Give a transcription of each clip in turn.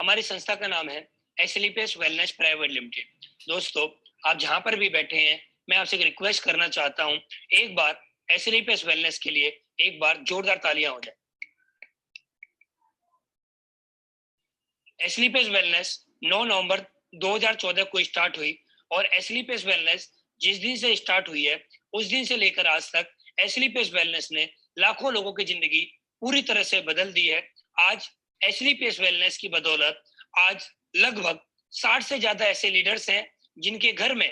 हमारी संस्था का नाम है एसलीपीएस वेलनेस प्राइवेट लिमिटेड। दोस्तों, आप जहां पर भी बैठे हैं, मैं आपसे एक रिक्वेस्ट करना चाहता हूं, एक बार एसलीपीएस वेलनेस के लिए एक बार जोरदार तालियां हो जाए। एसलीपीएस वेलनेस 9 नवंबर 2014 को स्टार्ट हुई और एसलीपीएस वेलनेस जिस दिन से स्टार्ट हुई है उस दिन से लेकर आज तक एसलीपीएस वेलनेस ने लाखों लोगों की जिंदगी पूरी तरह से बदल दी है। आज एसलीपीएस वेलनेस की बदौलत आज लगभग 60 से ज्यादा ऐसे लीडर्स हैं जिनके घर में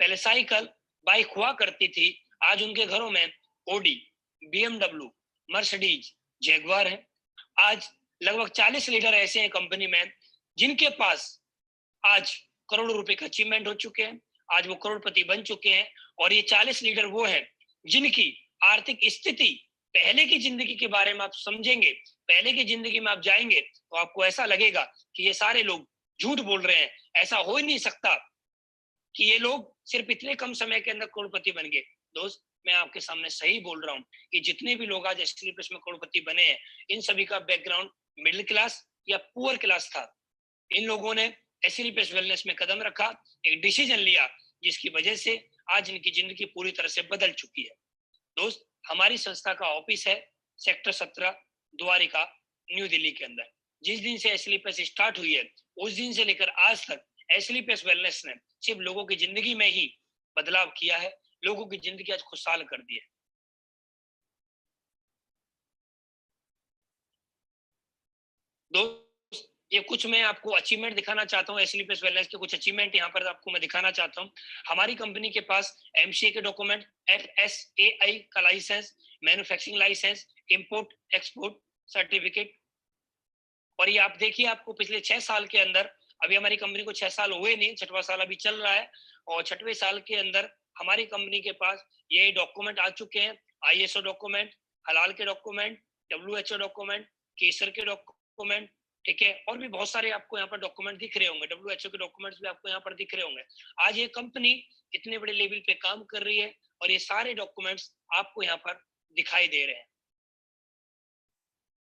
पहले साइकिल बाइक हुआ करती थी, आज उनके घरों में ओडी, बीएमडब्ल्यू, मर्सिडीज, जैगवार है। आज लगभग 40 लीडर ऐसे हैं कंपनी में जिनके पास आज करोड़ों रुपए का अचीवमेंट हो चुके हैं, आज वो करोड़पति बन चुके हैं। और ये 40 लीडर वो हैं जिनकी आर्थिक स्थिति, पहले की जिंदगी के बारे में आप समझेंगे, पहले की जिंदगी में आप जाएंगे तो आपको ऐसा लगेगा कि ये सारे लोग झूठ बोल रहे हैं, ऐसा हो ही नहीं सकता कि ये लोग सिर्फ इतने कम समय के अंदर करोड़पति बन गए। दोस्त, मैं आपके सामने सही बोल रहा हूँ कि जितने भी लोग आज एसलीपीएस में करोड़पति बने हैं, इन सभी का बैकग्राउंड मिडिल क्लास या पुअर क्लास था। इन लोगों ने एसलीपीएस वेलनेस में कदम रखा, एक डिसीजन लिया, जिसकी वजह से आज इनकी जिंदगी पूरी तरह से बदल चुकी है। दोस्त, हमारी संस्था का ऑफिस है सेक्टर 17 द्वारिका, न्यू दिल्ली के अंदर। जिस दिन से एसलीपीएस स्टार्ट हुई है उस दिन से लेकर आज तक एसलीपीएस वेलनेस ने सिर्फ लोगों की जिंदगी में ही बदलाव किया है, लोगों की जिंदगी आज खुशहाल कर दी है। दोस्त, ये कुछ मैं आपको अचीवमेंट दिखाना चाहता हूँ, एसलीपीएस वेलनेस के कुछ अचीवमेंट यहाँ पर आपको मैं दिखाना चाहता हूँ। हमारी कंपनी के पास एमसीए के डॉक्यूमेंट, एफएसएआई का licence, manufacturing licence, import export certificate. और ये आप देखिए, आपको पिछले 6 साल के अंदर, अभी हमारी कंपनी को 6 साल हुए नहीं, 6वां साल अभी चल रहा है, और 6वें साल के अंदर हमारी कंपनी के पास ये डॉक्यूमेंट आ चुके हैं। आईएसओ डॉक्यूमेंट, हलाल के डॉक्यूमेंट, डब्ल्यूएचओ डॉक्यूमेंट, केसर के डॉक्यूमेंट, ठीक है, और भी बहुत सारे आपको यहाँ पर डॉक्यूमेंट दिख रहे होंगे, डब्ल्यूएचओ के डॉक्यूमेंट्स भी आपको यहाँ पर दिख रहे होंगे। आज ये कंपनी इतने बड़े लेवल पे काम कर रही है और ये सारे डॉक्यूमेंट्स आपको यहाँ पर दिखाई दे रहे हैं।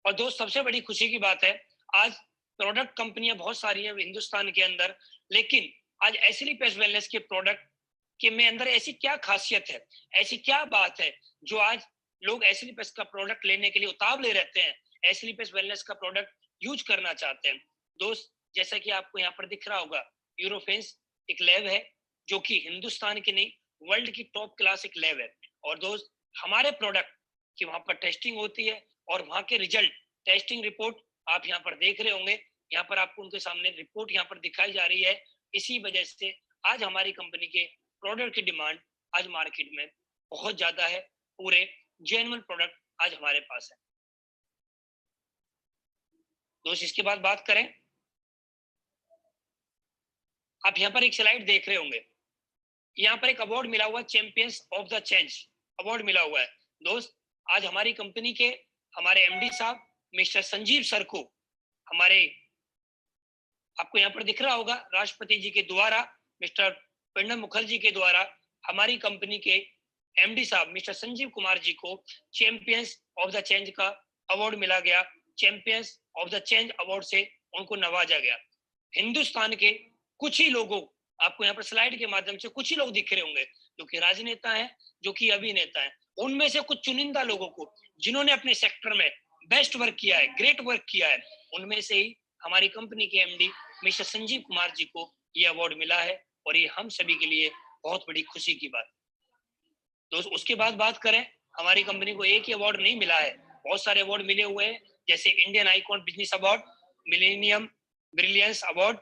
और दोस्त, सबसे बड़ी खुशी की बात है, आज प्रोडक्ट कंपनियां बहुत सारी हैं हिंदुस्तान के अंदर, लेकिन आज एसलीपीएस वेलनेस के प्रोडक्ट के में अंदर ऐसी क्या खासियत है, ऐसी क्या बात है जो आज लोग एसलीपीएस का प्रोडक्ट लेने के लिए उतावले रहते हैं, एसलीपीएस वेलनेस का प्रोडक्ट यूज करना चाहते हैं। दोस्त, जैसा कि आपको यहाँ पर दिख रहा होगा, यूरोफेंस एक लैब है जो कि हिंदुस्तान की नहीं, वर्ल्ड की टॉप क्लास एक लैब है। और दोस्त, हमारे प्रोडक्ट की वहां पर टेस्टिंग होती है और वहां के रिजल्ट, टेस्टिंग रिपोर्ट आप यहाँ पर देख रहे होंगे, यहाँ पर आपको उनके सामने रिपोर्ट यहाँ पर दिखाई जा रही है। इसी वजह से आज हमारी कंपनी के प्रोडक्ट की डिमांड आज मार्केट में बहुत ज्यादा है, पूरे जेन्युइन प्रोडक्ट आज हमारे पास है। दोस्त, इसके बाद बात करें, आप यहाँ पर एक स्लाइड देख रहे होंगे, यहाँ पर एक अवार्ड मिला हुआ, champions of the change award मिला हुआ है। दोस्त, आज हमारी कंपनी के हमारे एमडी साहब मिस्टर संजीव सर को, हमारे आपको यहाँ पर दिख रहा होगा, राष्ट्रपति जी के द्वारा, मिस्टर प्रणब मुखर्जी के द्वारा हमारी कंपनी के एमडी साहब मिस्टर संजीव कुमार जी को चैंपियंस ऑफ द चेंज का अवार्ड मिला गया। Champions of the change award से उनको नवाजा गया। हिंदुस्तान के कुछ ही लोगों, आपको यहाँ पर स्लाइड के माध्यम से कुछ ही लोग दिख रहे होंगे जो कि राजनेता हैं, जो कि अभिनेता हैं, उनमें से कुछ चुनिंदा लोगों को जिन्होंने अपने सेक्टर में बेस्ट वर्क किया है, ग्रेट वर्क किया है, उनमें से ही हमारी कंपनी के एमडी मिस्टर संजीव कुमार जी को ये अवार्ड मिला है और ये हम सभी के लिए बहुत बड़ी खुशी की बात। दोस्त, उसके बाद बात करें, हमारी कंपनी को एक ही अवार्ड नहीं मिला है, बहुत सारे अवार्ड मिले हुए हैं, जैसे Indian icon business award, millennium brilliance award,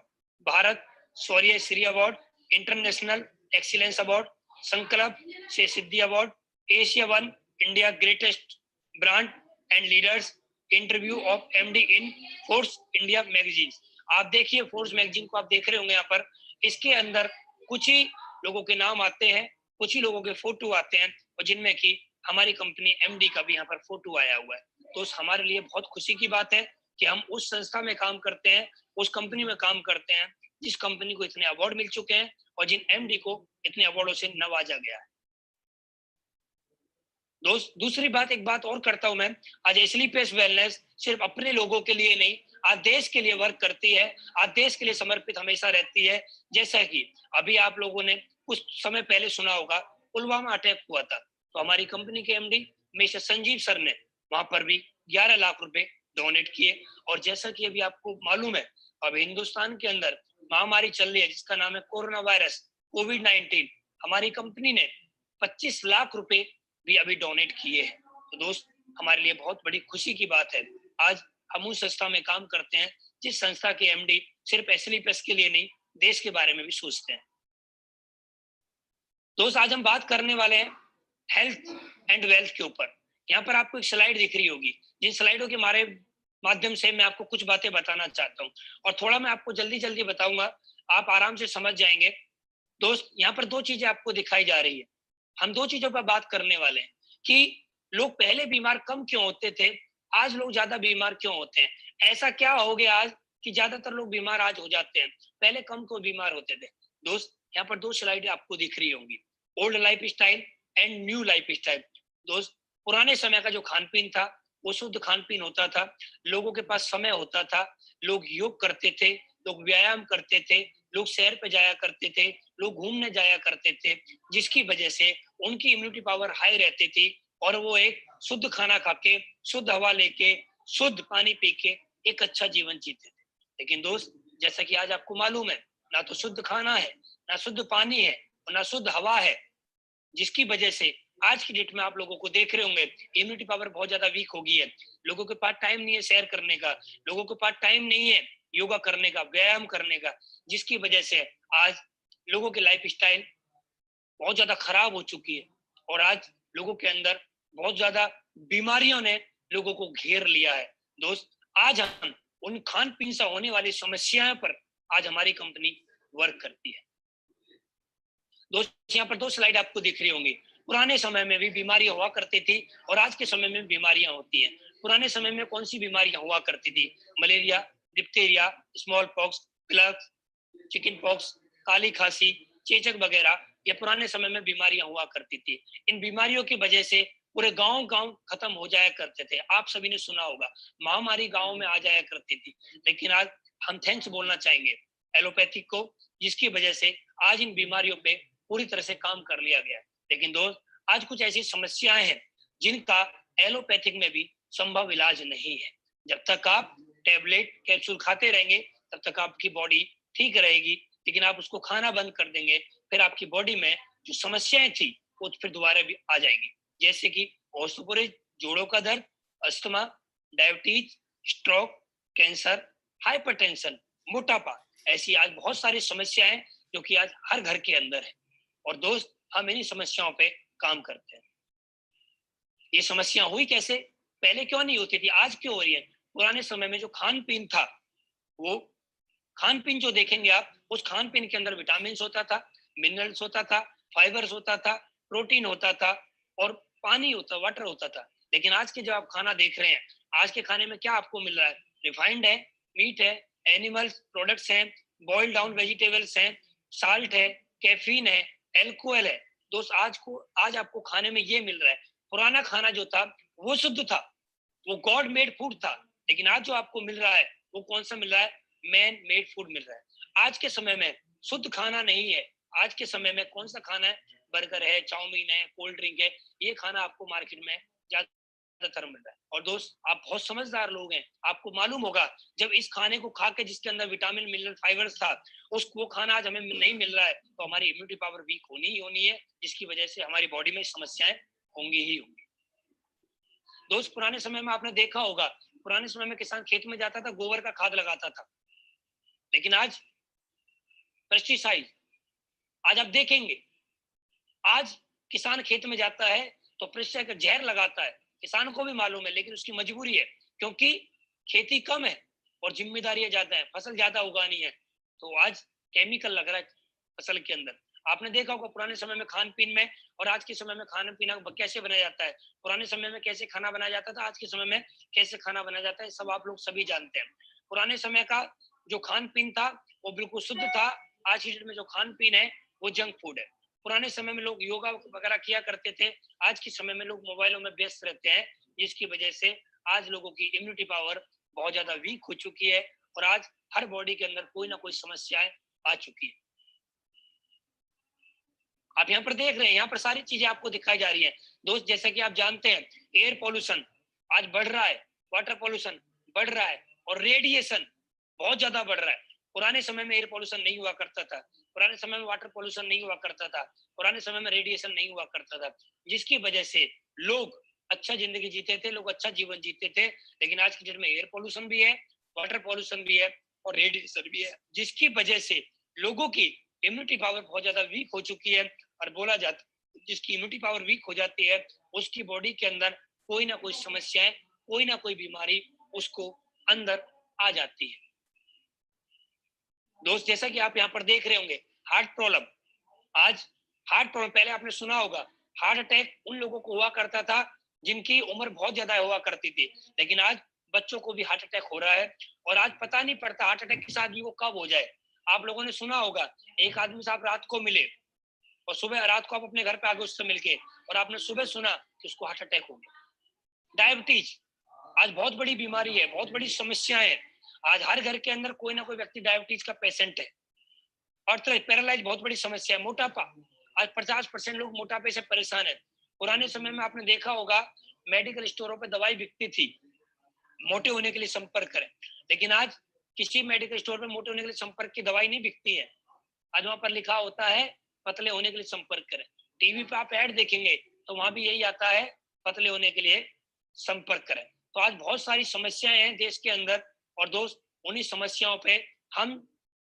Bharat Shaurya Shri award, international excellence award, Sankalp से Siddhi award, Asia one India greatest brand and leaders, interview of MD in Force India magazine. आप देखिए, फोर्स मैगजीन को आप देख रहे होंगे यहाँ पर, इसके अंदर कुछ ही लोगों के नाम आते हैं, कुछ ही लोगों के फोटो आते हैं, और जिनमें कि हमारी कंपनी एमडी का भी यहाँ पर फोटो आया हुआ है। तो हमारे लिए बहुत खुशी की बात है कि हम उस संस्था में काम करते हैं, उस कंपनी में काम करते हैं जिस कंपनी को इतने अवार्ड मिल चुके हैं और जिन एमडी को इतने अवार्डों से नवाजा गया है। दोस्त दूसरी बात, एक बात और करता हूं मैं, आज एस्लीपियस वेलनेस सिर्फ अपने लोगों के लिए नहीं, आज देश के लिए वर्क करती है, आज देश के लिए समर्पित हमेशा रहती है। जैसा कि अभी आप लोगों ने कुछ समय पहले सुना होगा, पुलवामा अटैक हुआ था, तो हमारी कंपनी के एमडी मिस्टर संजीव सर ने वहां पर भी 11 लाख रुपए डोनेट किए। और जैसा कि अभी आपको मालूम है, अब हिंदुस्तान के अंदर महामारी चल रही है जिसका नाम है कोरोना वायरस, कोविड-19, हमारी कंपनी ने 25 लाख रुपए भी अभी डोनेट किए हैं। तो दोस्त, हमारे लिए बहुत बड़ी खुशी की बात है, आज हम उस संस्था में काम करते हैं जिस संस्था के एमडी सिर्फ एस्लीपियस के लिए नहीं, देश के बारे में भी सोचते हैं। दोस्त, आज हम बात करने वाले हैं हेल्थ एंड वेल्थ के ऊपर। यहाँ पर आपको एक स्लाइड दिख रही होगी, जिन स्लाइडों के माध्यम से मैं आपको कुछ बातें बताना चाहता हूँ, और थोड़ा मैं आपको जल्दी जल्दी बताऊंगा, आप आराम से समझ जाएंगे। दोस्त, यहाँ पर दो चीजें आपको दिखाई जा रही है, हम दो चीजों पर बात करने वाले हैं कि लोग पहले बीमार कम क्यों होते थे, आज लोग ज्यादा बीमार क्यों होते हैं, ऐसा क्या हो गया आज कि ज्यादातर लोग बीमार आज हो जाते हैं, पहले कम क्यों बीमार होते थे। दोस्त, यहाँ पर दो स्लाइड आपको दिख रही होंगी, old life style and new life style. दोस्त, पुराने समय का जो खान पीन था वो शुद्ध खान पीन होता था, लोगों के पास समय होता था, लोग योग करते थे, लोग व्यायाम करते थे, लोग सैर पे जाया करते थे, लोग घूमने जाया करते थे, जिसकी वजह से उनकी इम्यूनिटी पावर हाई रहती थी और वो एक शुद्ध खाना खा के, शुद्ध हवा लेके, शुद्ध पानी पी के एक अच्छा जीवन जीते थे। लेकिन दोस्त, जैसा कि आज आपको मालूम है, ना तो शुद्ध खाना है, ना शुद्ध पानी है और ना शुद्ध हवा है, जिसकी वजह से आज की डेट में आप लोगों को देख रहे होंगे इम्यूनिटी पावर बहुत ज्यादा वीक हो गई है, लोगों के पास टाइम नहीं है सैर करने का, लोगों के पास टाइम नहीं है योगा करने का, व्यायाम करने का, जिसकी वजह से आज लोगों की लाइफ स्टाइल बहुत ज्यादा खराब हो चुकी है और आज लोगों के अंदर बहुत ज्यादा बीमारियों ने लोगों को घेर लिया है। दोस्त, आज हम उन खान पीन से होने वाली समस्याओं पर आज हमारी कंपनी वर्क करती है। दोस्त, यहाँ पर दो स्लाइड आपको दिख रही होंगी, पुराने समय में भी बीमारियां हुआ करती थी और आज के समय में बीमारियां होती हैं। पुराने समय में कौन सी बीमारियां हुआ करती थी, malaria, diphtheria, small pox, plague, chicken pox, काली खांसी, चेचक वगैरह, ये पुराने समय में बीमारियां हुआ करती थी। इन बीमारियों की वजह से पूरे गांव गांव खत्म हो जाया करते थे, आप सभी ने सुना होगा, महामारी गांव में आ जाया करती थी। लेकिन आज हम थैंक्स बोलना चाहेंगे एलोपैथिक को, जिसकी वजह से आज इन बीमारियों पे पूरी तरह से काम कर लिया गया। लेकिन दोस्त, आज कुछ ऐसी समस्याएं हैं जिनका एलोपैथिक में भी संभव इलाज नहीं है। जब तक आप टेबलेट कैप्सूल खाते रहेंगे तब तक आपकी बॉडी ठीक रहेगी, लेकिन आप उसको खाना बंद कर देंगे, फिर आपकी बॉडी में जो समस्याएं थी वो फिर दोबारा भी आ जाएंगी, जैसे कि ऑस्टियोपोरोसिस, जोड़ों का दर्द, asthma, diabetes, stroke, cancer, hypertension, मोटापा, ऐसी आज बहुत सारी समस्याएं जो कि आज हर घर के अंदर है। और दोस्त, हम इन्हीं समस्याओं पे काम करते हैं। ये समस्या हुई कैसे, पहले क्यों नहीं होती थी, आज क्यों हो रही है। पुराने समय में जो खान पीन था, वो खान पीन जो देखेंगे आप, उस खान पीन के अंदर विटामिन होता था, मिनरल्स होता था, फाइबर्स होता था, प्रोटीन होता था और पानी होता, वाटर होता था। लेकिन आज के जो आप खाना देख रहे हैं, आज के खाने में क्या आपको मिल रहा है, रिफाइंड है, मीट है, एनिमल प्रोडक्ट्स हैं, बॉइल्ड डाउन वेजिटेबल्स हैं, साल्ट है, कैफीन है, एल्कोहल है। दोस्त, आज आपको खाने में ये मिल रहा है। पुराना खाना जो था वो शुद्ध था, वो गॉड मेड फूड था, लेकिन आज जो आपको मिल रहा है वो कौन सा मिल रहा है, मैन मेड फूड मिल रहा है। आज के समय में शुद्ध खाना नहीं है, आज के समय में कौन सा खाना है, बर्गर है, चाउमीन है, कोल्ड ड्रिंक है, ये खाना आपको मार्केट में ज्यादातर मिल रहा है। और दोस्त, आप बहुत समझदार लोग हैं, आपको मालूम होगा जब इस खाने को खा के जिसके अंदर विटामिन मिनरल फाइबर्स था, उसको वो खाना आज हमें नहीं मिल रहा है, तो हमारी इम्यूनिटी पावर वीक होनी ही होनी है, जिसकी वजह से हमारी बॉडी में समस्याएं होंगी ही होंगी। दोस्त, पुराने समय में आपने देखा होगा, पुराने समय में किसान खेत में जाता था, गोबर का खाद लगाता था, लेकिन आज पेस्टिसाइड, आज आप देखेंगे आज किसान खेत में जाता है तो पेस्टिसाइड का जहर लगाता है, किसान को भी मालूम है, लेकिन उसकी मजबूरी है, क्योंकि खेती कम है और जिम्मेदारियां ज्यादा है, फसल ज्यादा उगानी है, तो आज केमिकल लग रहा है फसल के अंदर। आपने देखा होगा पुराने समय में खान पीन में और आज के समय में खाना पीना कैसे बनाया जाता है, पुराने समय में कैसे खाना बनाया जाता था, आज के समय में कैसे खाना बनाया जाता है, सब आप लोग सभी जानते हैं। पुराने समय का जो खान पीन था वो बिल्कुल शुद्ध था, आज की डेट में जो खान पीन है वो जंक फूड है। पुराने समय में लोग योगा वगैरह किया करते थे, आज के समय में लोग मोबाइलों में व्यस्त रहते हैं, जिसकी वजह से आज लोगों की इम्यूनिटी पावर बहुत ज्यादा वीक हो चुकी है और आज हर बॉडी के अंदर कोई ना कोई समस्याएं आ चुकी है। आप यहाँ पर देख रहे हैं, यहाँ पर सारी चीजें आपको दिखाई जा रही है दोस्त। जैसा कि आप जानते हैं, एयर पॉल्यूशन आज बढ़ रहा है, वाटर पॉल्यूशन बढ़ रहा है और रेडिएशन बहुत ज्यादा बढ़ रहा है। पुराने समय में एयर पॉल्यूशन नहीं हुआ करता था, पुराने समय में वाटर पॉल्यूशन नहीं हुआ करता था, पुराने समय में रेडिएशन नहीं हुआ करता था, जिसकी वजह से लोग अच्छा जिंदगी जीते थे, लोग अच्छा जीवन जीते थे। लेकिन आज की डेट में एयर पॉल्यूशन भी है, वाटर पॉल्यूशन भी है और रेडिएशन भी है, जिसकी वजह से लोगों की इम्यूनिटी पावर बहुत ज्यादा वीक हो चुकी है। और बोला जाता है जिसकी इम्यूनिटी पावर वीक हो जाती है उसकी बॉडी के अंदर कोई ना कोई समस्याएं, कोई ना कोई बीमारी उसको अंदर आ जाती है। दोस्त जैसा कि आप यहाँ पर देख रहे होंगे, हार्ट प्रॉब्लम, आज हार्ट प्रॉब्लम, पहले आपने सुना होगा हार्ट अटैक उन लोगों को हुआ करता था जिनकी उम्र बहुत ज्यादा हुआ करती थी, लेकिन आज बच्चों को भी हार्ट अटैक हो रहा है और आज पता नहीं पड़ता हार्ट अटैक किस आदमी को कब हो जाए। आप लोगों ने सुना होगा, एक आदमी से आप रात को मिले और सुबह रात को आप अपने घर पे आ गए उससे मिलके और आपने सुबह सुना कि उसको हार्ट अटैक हो गया। डायबिटीज आज बहुत बड़ी बीमारी है, बहुत बड़ी समस्या है। आज हर घर के अंदर कोई ना कोई व्यक्ति डायबिटीज का पेशेंट है। और पैरालाइज बहुत बड़ी समस्या है। मोटापा, आज 50% लोग मोटापे से परेशान है। पुराने समय में आपने देखा होगा मेडिकल स्टोरों पे दवाई बिकती थी, मोटे होने के लिए संपर्क करें, लेकिन आज किसी मेडिकल स्टोर पे मोटे होने के लिए संपर्क की दवाई नहीं बिकती है। आज वहां पर लिखा होता है पतले होने के लिए संपर्क करें। टीवी पे आप ऐड देखेंगे तो वहां भी यही आता है, पतले होने के लिए संपर्क करें। तो आज बहुत सारी समस्याएं हैं देश के अंदर और दोस्त उन्हीं समस्याओं पे हम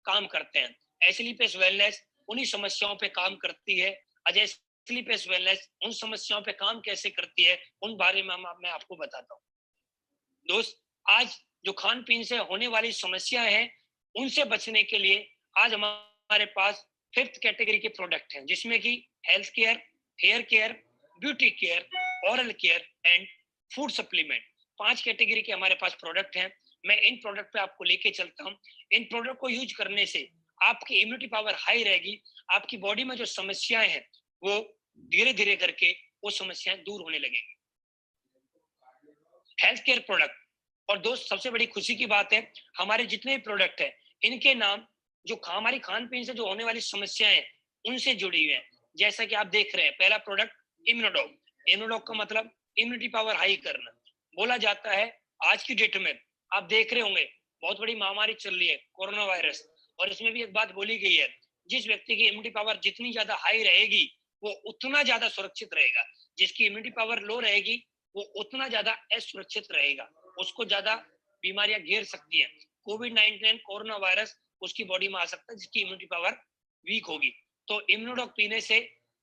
काम करते हैं। एसलीपेस वेलनेस उन्हीं समस्याओं पे काम करती है। अजय एसलीपेस वेलनेस उन समस्याओं पे काम कैसे करती है उन बारे में मैं आपको बताता हूँ। दोस्त आज जो खान पीन से होने वाली समस्याएं हैं उनसे बचने के लिए आज हमारे पास 5th कैटेगरी के प्रोडक्ट हैं, जिसमें कि health care, hair care, beauty care, oral care and food supplement, 5 category के हमारे पास प्रोडक्ट हैं। मैं इन प्रोडक्ट पे आपको लेके चलता हूँ। इन प्रोडक्ट को यूज करने से आपकी इम्यूनिटी पावर हाई रहेगी, आपकी बॉडी में जो समस्याएं हैं वो धीरे धीरे करके वो समस्याएं दूर होने लगेगी। हेल्थ केयर प्रोडक्ट, और दोस्त सबसे बड़ी खुशी की बात है हमारे जितने भी प्रोडक्ट हैं इनके नाम जो हमारी खान पीन से जो होने वाली समस्याएं हैं उनसे जुड़ी हुई है। जैसा कि आप देख रहे हैं, पहला प्रोडक्ट इम्यूनोडॉग। इम्यूनोडॉग का मतलब इम्यूनिटी पावर हाई करना। बोला जाता है आज की डेट में आप देख रहे होंगे बहुत बड़ी महामारी चल रही है कोरोना वायरस, और इसमें भी एक बात बोली गई है, जिस व्यक्ति की इम्यूनिटी पावर जितनी ज्यादा हाई रहेगी वो उतना ज्यादा सुरक्षित रहेगा, जिसकी इम्यूनिटी पावर लो रहेगी वो उतना ज्यादा असुरक्षित रहेगा, उसको ज्यादा बीमारियां घेर सकती हैं। कोविड-19 कोरोना वायरस उसकी बॉडी में आ सकता है जिसकी इम्यूनिटी पावर वीक होगी। तो इम्यूनोडॉग पीने से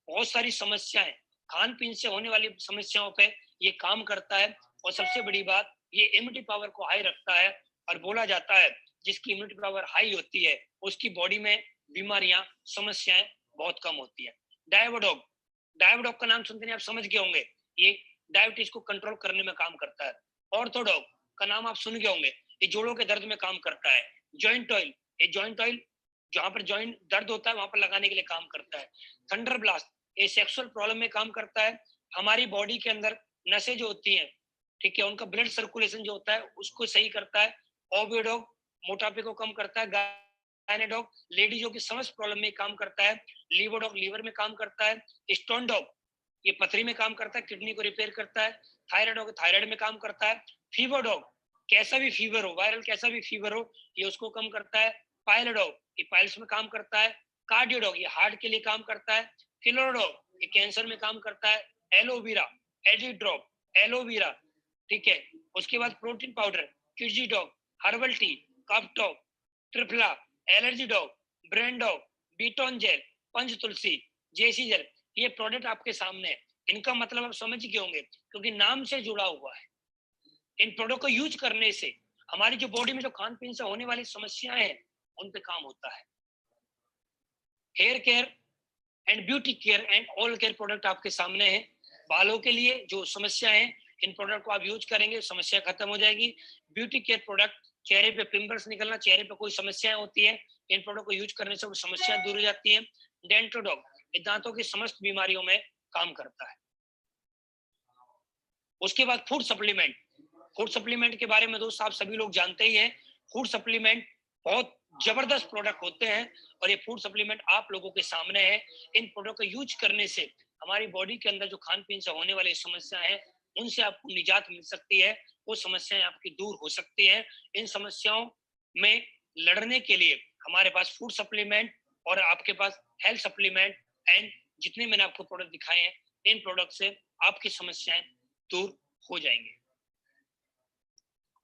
बहुत सारी समस्याएं, खान पीन से होने वाली समस्याओं पे ये काम करता है और सबसे बड़ी बात ये इम्यूनिटी पावर को हाई रखता है। और बोला जाता है जिसकी इम्यूनिटी पावर हाई होती है उसकी बॉडी में बीमारियां, समस्याएं बहुत कम होती है। डायबोडॉग, डायबोडॉग का नाम सुनते ही आप समझ गए होंगे, ये डायबिटीज को कंट्रोल करने में काम करता है। ऑर्थोडॉग का नाम आप सुन गए होंगे, ये जोड़ों के दर्द में काम करता है। जॉइंट ऑयल, ये जॉइंट ऑयल जहां पर जॉइंट दर्द होता है वहां पर लगाने के लिए काम करता है। थंडर ब्लास्ट, ये सेक्सुअल प्रॉब्लम में काम करता है। हमारी बॉडी के अंदर नसें जो होती हैं, ठीक है, उनका ब्लड सर्कुलेशन जो होता है उसको सही करता है। ओविडॉग मोटापे को कम करता है। गायनेडॉग लेडीजों की समस्त प्रॉब्लम में काम करता है। लीवोडॉग लीवर में काम करता है। स्टोन डॉग ये पथरी में काम करता है, किडनी को रिपेयर करता है। थायराइड थायराइड में काम करता है। फीवर डॉग कैसा भी फीवर हो, वायरल कैसा भी फीवर हो, ये उसको कम करता है। पायलोडॉग ये पाइल्स में काम करता है। कार्डियोडॉग ये हार्ट के लिए काम करता है। फिलोडॉग ये कैंसर में काम करता है। एलोवेरा, एडिड्रॉप, एलोवेरा, ठीक है। उसके बाद प्रोटीन पाउडर, किडजी डॉग, हर्बल टी, कफ डॉग, ट्रिपला, एलर्जी डॉग, ब्रेन डॉग, बीटोन जेल, पंच तुलसी, जेसी जेल, ये प्रोडक्ट आपके सामने है। इनका मतलब आप समझ गए होंगे क्योंकि नाम से जुड़ा हुआ है। इन प्रोडक्ट को यूज करने से हमारी जो बॉडी में जो खान पीन से होने वाली समस्याएं हैं उन पे काम होता है। Hair care and beauty care and all care product आपके सामने है। बालों के लिए जो समस्या है इन प्रोडक्ट को आप यूज करेंगे समस्या खत्म हो जाएगी। ब्यूटी केयर प्रोडक्ट, चेहरे पे पिंपल्स निकलना, चेहरे पे कोई समस्याएं होती है, इन प्रोडक्ट को यूज करने से वो समस्याएं दूर हो जाती है। डेंटोडॉग ये दांतों की समस्त बीमारियों में काम करता है। उसके बाद फूड सप्लीमेंट के बारे में दोस्त आप सभी लोग जानते ही हैं। फूड सप्लीमेंट बहुत जबरदस्त प्रोडक्ट होते हैं और ये फूड सप्लीमेंट आप लोगों के सामने है। इन प्रोडक्ट का यूज करने से हमारी बॉडी के अंदर जो खान पीन से होने वाली समस्याएं हैं उनसे आपको निजात मिल सकती है, वो समस्याएं आपकी दूर हो सकती हैं। इन समस्याओं में लड़ने के लिए हमारे पास फूड सप्लीमेंट और आपके पास हेल्थ सप्लीमेंट एंड जितने मैंने आपको प्रोडक्ट दिखाए हैं, इन प्रोडक्ट से आपकी समस्याएं दूर हो जाएंगे।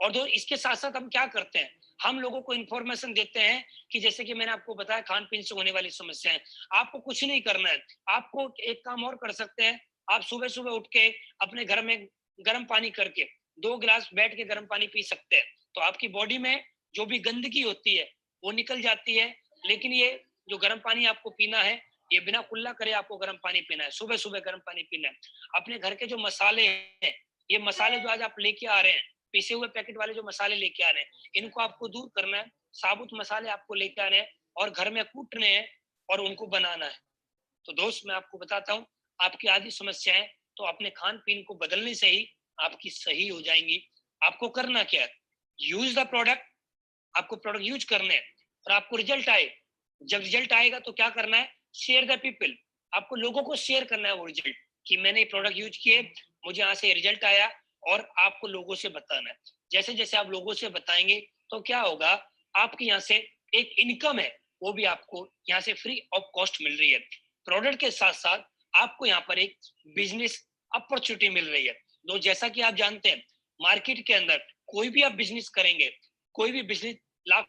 और दोस्त इसके साथ साथ हम क्या करते हैं, हम लोगों को इंफॉर्मेशन देते हैं कि जैसे कि मैंने आपको बताया खान पीन से होने वाली समस्याएं, आपको कुछ नहीं करना है। आपको एक काम और कर सकते हैं, आप सुबह सुबह उठ के अपने घर में गर्म पानी करके 2 गिलास बैठ के गर्म पानी पी सकते हैं, तो आपकी बॉडी में जो भी गंदगी होती है वो निकल जाती है। लेकिन ये जो गर्म पानी आपको पीना है, ये बिना कुल्ला करे आपको गर्म पानी पीना है, सुबह सुबह गर्म पानी पीना है। अपने घर के जो मसाले हैं, ये मसाले जो आज आप लेके आ रहे हैं, पीसे हुए पैकेट वाले जो मसाले लेके आ रहे हैं, इनको आपको दूर करना है। साबुत मसाले आपको लेके आने हैं और घर में कूटने हैं और उनको बनाना है। तो दोस्त मैं आपको बताता हूँ, आपकी आधी समस्याएं तो अपने खान पीन को बदलने से ही आपकी सही हो जाएंगी। आपको करना क्या है, यूज द प्रोडक्ट, आपको प्रोडक्ट यूज करने हैं और आपको रिजल्ट आए। जब रिजल्ट आएगा तो क्या करना है, शेयर द पीपल, आपको लोगों को शेयर करना है वो रिजल्ट कि मैंने प्रोडक्ट यूज किए, मुझे यहाँ से रिजल्ट आया, और आपको लोगों से बताना है। जैसे जैसे आप लोगों से बताएंगे तो क्या होगा, आपके यहाँ से एक इनकम है वो भी आपको यहाँ से फ्री ऑफ कॉस्ट मिल रही है। प्रोडक्ट के साथ साथ आपको यहाँ पर एक बिजनेस अपॉर्चुनिटी मिल रही है। तो जैसा कि आप जानते हैं मार्केट के अंदर कोई भी आप बिजनेस करेंगे, कोई भी बिजनेस लाख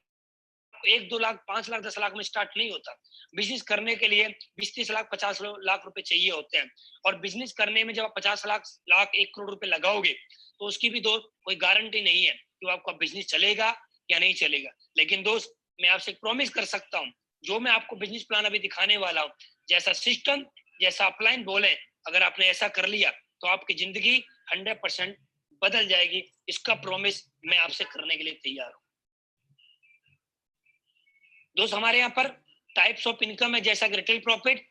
1-2 लाख 5 लाख 10 लाख में स्टार्ट नहीं होता। बिजनेस करने के लिए 20-30 लाख 50 लाख रुपए चाहिए होते हैं, और बिजनेस करने में जब आप 50 लाख 1 करोड़ रुपए लगाओगे तो उसकी भी दोस्त कोई गारंटी नहीं है कि आपका बिजनेस चलेगा या नहीं चलेगा। लेकिन दोस्त मैं आपसे प्रॉमिस कर सकता हूँ, जो मैं आपको बिजनेस प्लान अभी दिखाने वाला हूँ, जैसा सिस्टम जैसा अपलाइन बोले, अगर आपने ऐसा कर लिया तो आपकी जिंदगी 100% बदल जाएगी। इसका प्रॉमिस मैं आपसे करने के लिए तैयार हूँ। दोस्त हमारे यहाँ पर टाइप्स ऑफ इनकम है, जैसा कि रिटेल प्रॉफिट,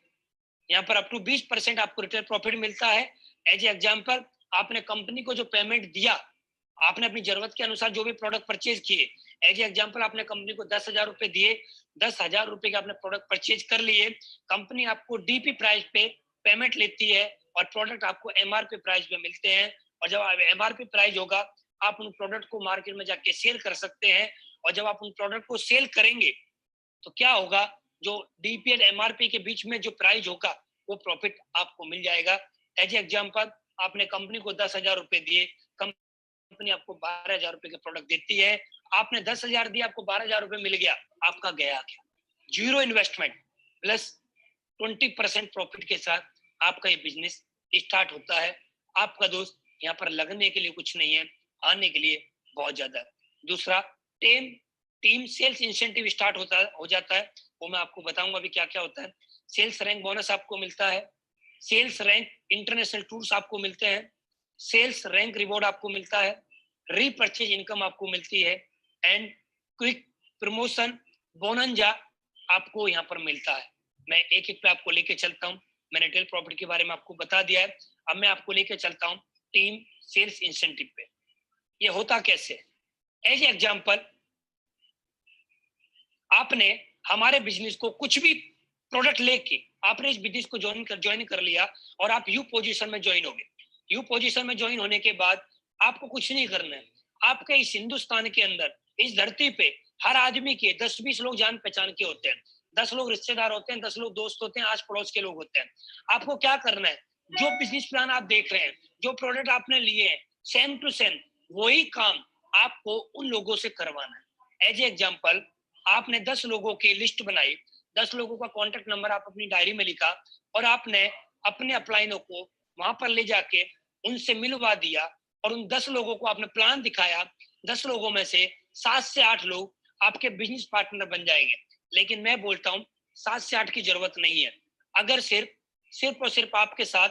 यहाँ पर अप टू 20% आपको रिटेल प्रॉफिट मिलता है। एज एग्जांपल, आपने कंपनी को जो पेमेंट दिया, आपने अपनी जरूरत के अनुसार जो भी प्रोडक्ट परचेज किए, एज एग्जांपल आपने कंपनी को 10,000 रुपए दिए, 10,000 रुपए के आपने प्रोडक्ट परचेज कर लिए, कंपनी आपको डीपी प्राइस पे पेमेंट लेती है और प्रोडक्ट आपको एमआरपी प्राइस पे मिलते हैं। और जब एमआरपी प्राइस होगा, आप उन प्रोडक्ट को मार्केट में जाके सेल कर सकते हैं, और जब आप उन प्रोडक्ट को सेल करेंगे तो क्या होगा, जो डीपी और एमआरपी के बीच में जो प्राइस होगा वो प्रॉफिट आपको मिल जाएगा। एज एग्जांपल, आपने कंपनी को 10,000 रुपए दिए, कंपनी आपको 12,000 रुपए के प्रोडक्ट देती है, आपने 10,000 दिया, आपको 12,000 रुपए मिल गया, आपका गया क्या, जीरो इन्वेस्टमेंट प्लस 20% प्रॉफिट के साथ आपका ये बिजनेस स्टार्ट होता है। आपका दोस्त यहाँ पर लगने के लिए कुछ नहीं है, आने के लिए बहुत ज्यादा है। दूसरा, टीम सेल्स इंसेंटिव स्टार्ट हो जाता है, वो मैं आपको बताऊंगा अभी क्या क्या होता है। सेल्स रैंक बोनस आपको मिलता है, सेल्स रैंक इंटरनेशनल टूर्स आपको मिलते हैं, सेल्स रैंक रिवॉर्ड आपको मिलता है, रीपर्चेज इनकम आपको मिलती है, एंड क्विक प्रमोशन बोनंजा आपको यहाँ पर मिलता है। मैं एक एक पे आपको लेके चलता हूँ। मैंने रिटेल प्रॉपर्टी के बारे में आपको बता दिया है, अब मैं आपको लेके चलता हूँ टीम सेल्स इंसेंटिव पे। ये होता कैसे, एज एग्जांपल, आपने हमारे बिजनेस को कुछ भी प्रोडक्ट लेके आपने इस बिजनेस को ज्वाइन कर लिया और आप यू पोजीशन में ज्वाइन हो गए। यू पोजीशन में ज्वाइन होने के बाद आपको कुछ नहीं करना है। आपके इस हिंदुस्तान के अंदर, इस धरती पे हर आदमी के 10-20 लोग जान पहचान के होते हैं, 10 लोग रिश्तेदार होते हैं, 10 लोग दोस्त होते हैं, आस पड़ोस के लोग होते हैं। आपको क्या करना है, जो बिजनेस प्लान आप देख रहे हैं, जो प्रोडक्ट आपने लिए हैं, सेम टू सेम वही काम आपको उन लोगों से करवाना है। एज एग्जाम्पल, आपने 10 लोगों की लिस्ट बनाई, 10 लोगों का कॉन्टेक्ट नंबर आप अपनी डायरी में लिखा, और आपने अपने अपलाइनों को वहां पर ले जाके उनसे मिलवा दिया, और उन 10 लोगों को आपने प्लान दिखाया। 10 लोगों में से 7 से 8 लोग आपके बिजनेस पार्टनर बन जाएंगे। लेकिन मैं बोलता हूँ 7 से 8 की जरूरत नहीं है। अगर सिर्फ और सिर्फ आपके साथ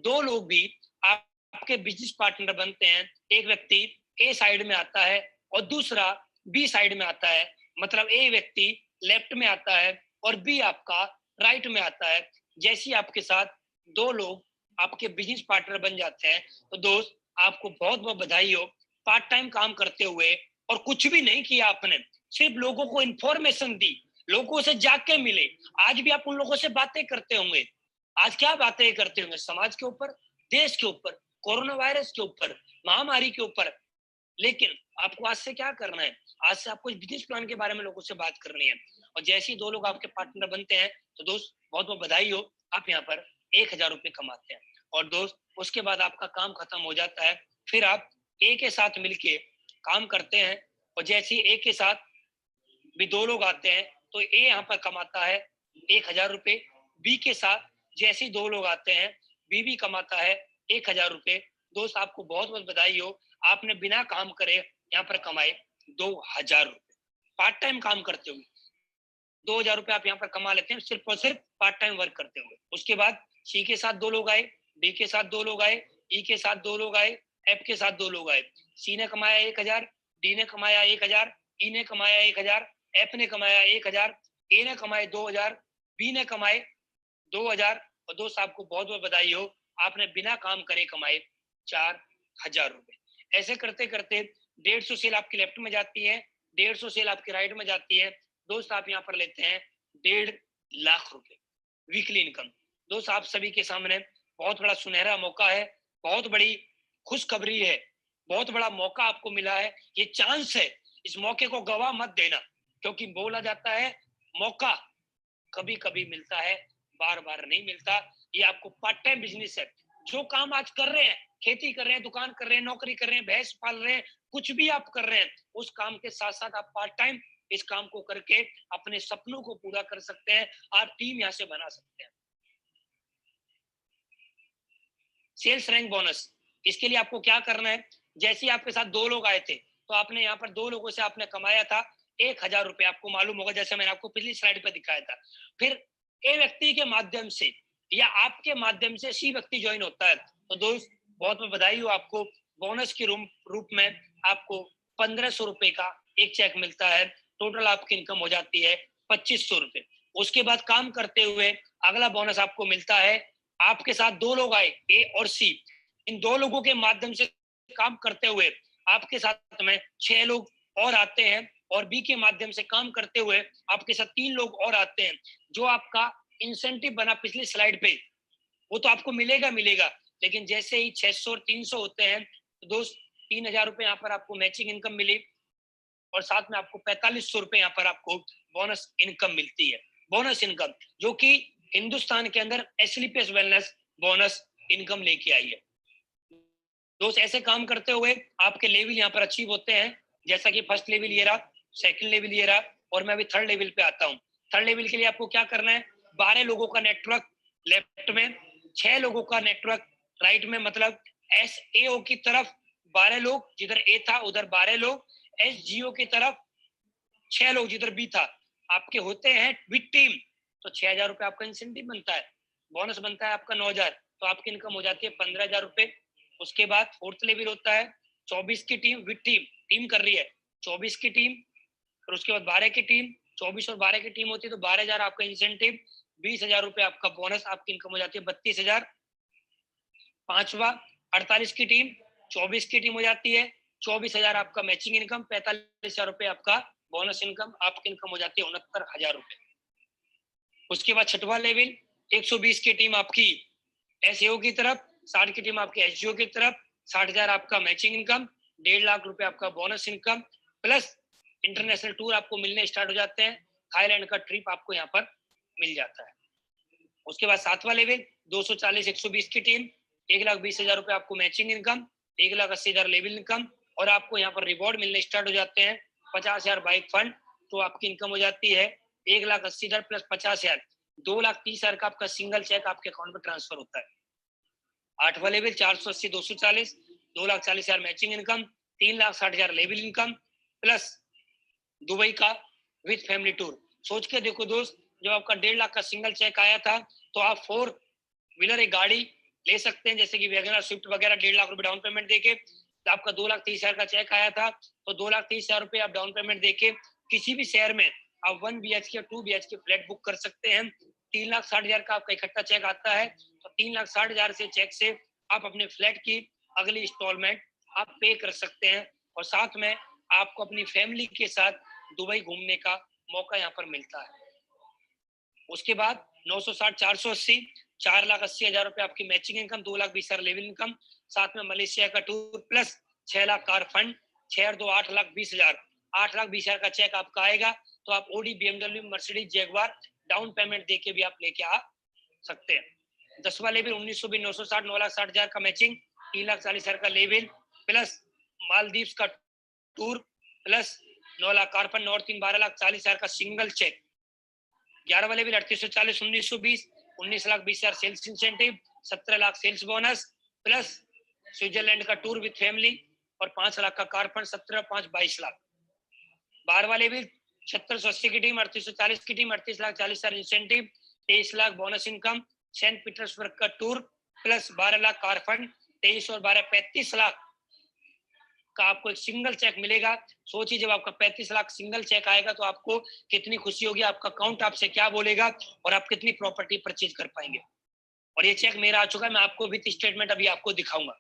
2 लोग भी आपके बिजनेस पार्टनर बनते हैं, एक व्यक्ति ए साइड में आता है और दूसरा बी साइड में आता है, मतलब ए व्यक्ति लेफ्ट में आता है और बी आपका राइट में आता है, जैसे ही आपके साथ 2 लोग आपके बिजनेस पार्टनर बन जाते हैं, तो दोस्त आपको बहुत बहुत बधाई हो। पार्ट टाइम काम करते हुए और कुछ भी नहीं किया आपने, सिर्फ लोगों को इंफॉर्मेशन दी, लोगों से जाके मिले। आज भी आप उन लोगों से बातें करते होंगे। आज क्या बातें करते होंगे? समाज के ऊपर, देश के ऊपर, कोरोना वायरस के ऊपर, महामारी के ऊपर। लेकिन आपको आज से क्या करना है? आज से आपको बिजनेस प्लान के बारे में लोगों से बात करनी है। और जैसे ही 2 लोग आपके पार्टनर बनते हैं, तो दोस्त बहुत बहुत बधाई हो, आप यहाँ पर 1,000 रुपये कमाते हैं। और दोस्त उसके बाद आपका काम खत्म हो जाता है, फिर आप ए के साथ मिलके काम करते हैं। और जैसे ही ए के साथ भी 2 लोग आते हैं, तो ए यहाँ पर कमाता है 1,000 रुपये। बी के साथ जैसे ही 2 लोग आते हैं, बी भी कमाता है 1,000 रुपये। दोस्त आपको बहुत बहुत बधाई हो, आपने बिना काम करे यहाँ पर कमाए 2,000 रुपये। पार्ट टाइम काम करते हुए 2,000 रुपये आप यहाँ पर कमा लेते हैं, सिर्फ और सिर्फ पार्ट टाइम वर्क करते हुए। उसके बाद सी के साथ 2 लोग आए, डी के साथ 2 लोग आए, ई के साथ 2 लोग आए, एफ के साथ 2 लोग आए। सी ने कमाया 1,000, डी ने कमाया 1,000, ई ने कमाया 1,000, एफ ने कमाया 1,000, ए ने कमाए 2,000, बी ने कमाए 2,000। और दोस्त आपको बहुत बहुत बधाई हो, आपने बिना काम करे कमाए 4,000 रुपये। ऐसे करते करते 150 सेल आपकी लेफ्ट में जाती है, 150 सेल आपकी राइट में जाती है। दोस्त आप यहाँ पर लेते हैं 1,50,000 रुपये वीकली इनकम। दोस्त आप सभी के सामने बहुत बड़ा सुनहरा मौका है, बहुत बड़ी खुशखबरी है, बहुत बड़ा मौका आपको मिला है, ये चांस है। इस मौके को गवा मत देना, क्योंकि बोला जाता है मौका कभी कभी मिलता है, बार बार नहीं मिलता। ये आपको पार्ट टाइम बिजनेस है। जो काम आज कर रहे हैं, खेती कर रहे हैं, दुकान कर रहे हैं, नौकरी कर रहे हैं, भैंस पाल रहे हैं, कुछ भी आप कर रहे हैं, उस काम के साथ साथ आप पार्ट टाइम इस काम को करके अपने सपनों को पूरा कर सकते हैं। आप टीम यहाँ से बना सकते हैं। सेल्स रैंक बोनस, इसके लिए आपको क्या करना है? जैसे ही आपके साथ 2 लोग आए थे, तो आपने यहाँ पर 2 लोगों से आपने कमाया था 1,000 रुपये, आपको मालूम होगा, जैसे मैंने आपको पिछली स्लाइड पे दिखाया था। फिर ए व्यक्ति के माध्यम से या आपके माध्यम से सी व्यक्ति ज्वाइन होता है, तो दोस्त बहुत बहुत बधाई हो आपको। बोनस के रूप में आपको 1,500 रुपए का एक चेक मिलता है। टोटल आपकी इनकम हो जाती है 2,500 रुपए। उसके बाद काम करते हुए अगला बोनस आपको मिलता है, आपके साथ 2 लोग आए, ए और सी, इन 2 लोगों के माध्यम से काम करते हुए आपके साथ में 6 लोग और आते हैं, और बी के माध्यम से काम करते हुए आपके साथ 3 लोग और आते हैं। जो आपका इंसेंटिव बना पिछली स्लाइड पे, वो तो आपको मिलेगा मिलेगा, लेकिन जैसे ही 600 और 300 होते हैं, तो दोस्त 3,000 रुपए यहाँ पर आपको मैचिंग इनकम मिली, और साथ में आपको 4,500 रुपए यहाँ पर आपको बोनस इनकम मिलती है। बोनस इनकम जो कि हिंदुस्तान के अंदर एसलीपीएस वेलनेस बोनस इनकम लेके आई है। दोस्त ऐसे काम करते हुए आपके लेवल यहाँ पर अचीव होते हैं, जैसा कि फर्स्ट लेवल ये रहा, सेकंड लेवल ये रहा, और मैं अभी थर्ड लेवल पे आता हूँ। थर्ड लेवल के लिए आपको क्या करना है? 12 लोगों का नेटवर्क लेफ्ट में, 6 लोगों का नेटवर्क राइट में, मतलब SAO की तरफ 12 लोग, जिधर ए था उधर 12 लोग, SGO की तरफ 6 लोग, जिधर बी था। आपके होते हैं विद टीम, तो 6,000 रुपए आपका इंसेंटिव बनता है, बोनस बनता है आपका 9,000, तो आपकी इनकम हो जाती है 15,000 रुपए। उसके बाद फोर्थ लेवल होता है 24 की टीम विद टीम, टीम कर रही है 24 की टीम, फिर उसके बाद 12 की टीम, 24 और 12 की टीम होती है, तो 12,000 आपका इंसेंटिव, 20,000 रुपए आपका बोनस, आपकी इनकम हो जाती है 32,000। पांचवा 48 की टीम, 24 की टीम हो जाती है 24,000 आपका मैचिंग इनकम, 45,000 रुपए आपका बोनस इनकम, आपकी इनकम हो जाती है 69,000 रुपए। उसके बाद छठवां लेवल 120 की टीम आपकी SAO की तरफ, 60 की टीम आपकी SGO की तरफ, 60,000 आपका मैचिंग इनकम, 1.5 लाख रुपए आपका bonus income, plus international tour आपको मिलने स्टार्ट हो जाते हैं, थाईलैंड का ट्रिप आपको यहाँ पर मिल जाता है। उसके बाद सातवां लेवल 240 120 की टीम, 1,20,000 रुपए आपको मैचिंग इनकम, 1,80,000 लेवल इनकम, और आपको यहाँ पर रिवॉर्ड मिलने स्टार्ट हो जाते हैं, 50,000 बाइक फंड, तो आपकी इनकम हो जाती है 1,80,000 प्लस 50,000, 2,30,000 का आपका सिंगल चेक आपके अकाउंट में ट्रांसफर होता है। आठवां level 480 240, 2,40,000 matching income, 3,60,000 level income, plus Dubai का विद फैमिली टूर। सोच के देखो दोस्त, जब आपका 1.5 लाख का सिंगल चेक आया था, तो आप 4 व्हीलर एक गाड़ी ले सकते हैं, जैसे कि वैगनर स्विफ्ट वगैरह, 1.5 लाख रुपए डाउन पेमेंट देके। तो आपका 2,30,000 का चेक आया था, तो 2,30,000 रुपए आप डाउन पेमेंट देके किसी भी शहर में आप 1 BHK या 2 BHK फ्लैट बुक कर सकते हैं। 3,60,000 का आपका इकट्ठा चेक आता है, तो 3,60,000 से चेक से आप अपने फ्लैट की अगली इंस्टॉलमेंट आप पे कर सकते हैं, और साथ में आपको अपनी फैमिली के साथ दुबई घूमने का मौका यहाँ पर मिलता है। उसके बाद 960, 480, 4,80,000 रुपए आपकी मैचिंग इनकम, 2,20,000 लेवल इनकम, साथ में मलेशिया का tour plus 6 lakh car fund, 6 और 2 8,20,000, 8,20,000 का चेक आपका आएगा। तो आप Audi, BMW, Mercedes, Jaguar down payment देके भी आप लेके आ सकते हैं। 10वां लेवल 1920, 960, 9,60,000 का मैचिंग, 3,40,000 का लेवल प्लस मालदीव्स का tour plus 9 lakh car fund और 12,40,000 का सिंगल चेक। 11वां level 3840, 1920, 19,20,000 sales incentive, 17 lakh sales bonus plus Switzerland का टूर विद फैमिली और 5 लाख का कार फंड, 17, 5, 22 लाख। 12वां लेवल 7680 की टीम, 3840 की team, 38,40,000 incentive, 23 lakh bonus income, Saint Petersburg का tour plus 12 lakh car fund, 23 और 12, 35 लाख का आपको एक सिंगल चेक मिलेगा। सोचिए जब आपका 35 लाख सिंगल चेक आएगा तो आपको कितनी खुशी होगी, आपका अकाउंट आपसे क्या बोलेगा और आप कितनी प्रॉपर्टी परचेज कर पाएंगे। और ये चेक मेरा आ चुका है, मैं आपको विथ स्टेटमेंट अभी आपको दिखाऊंगा।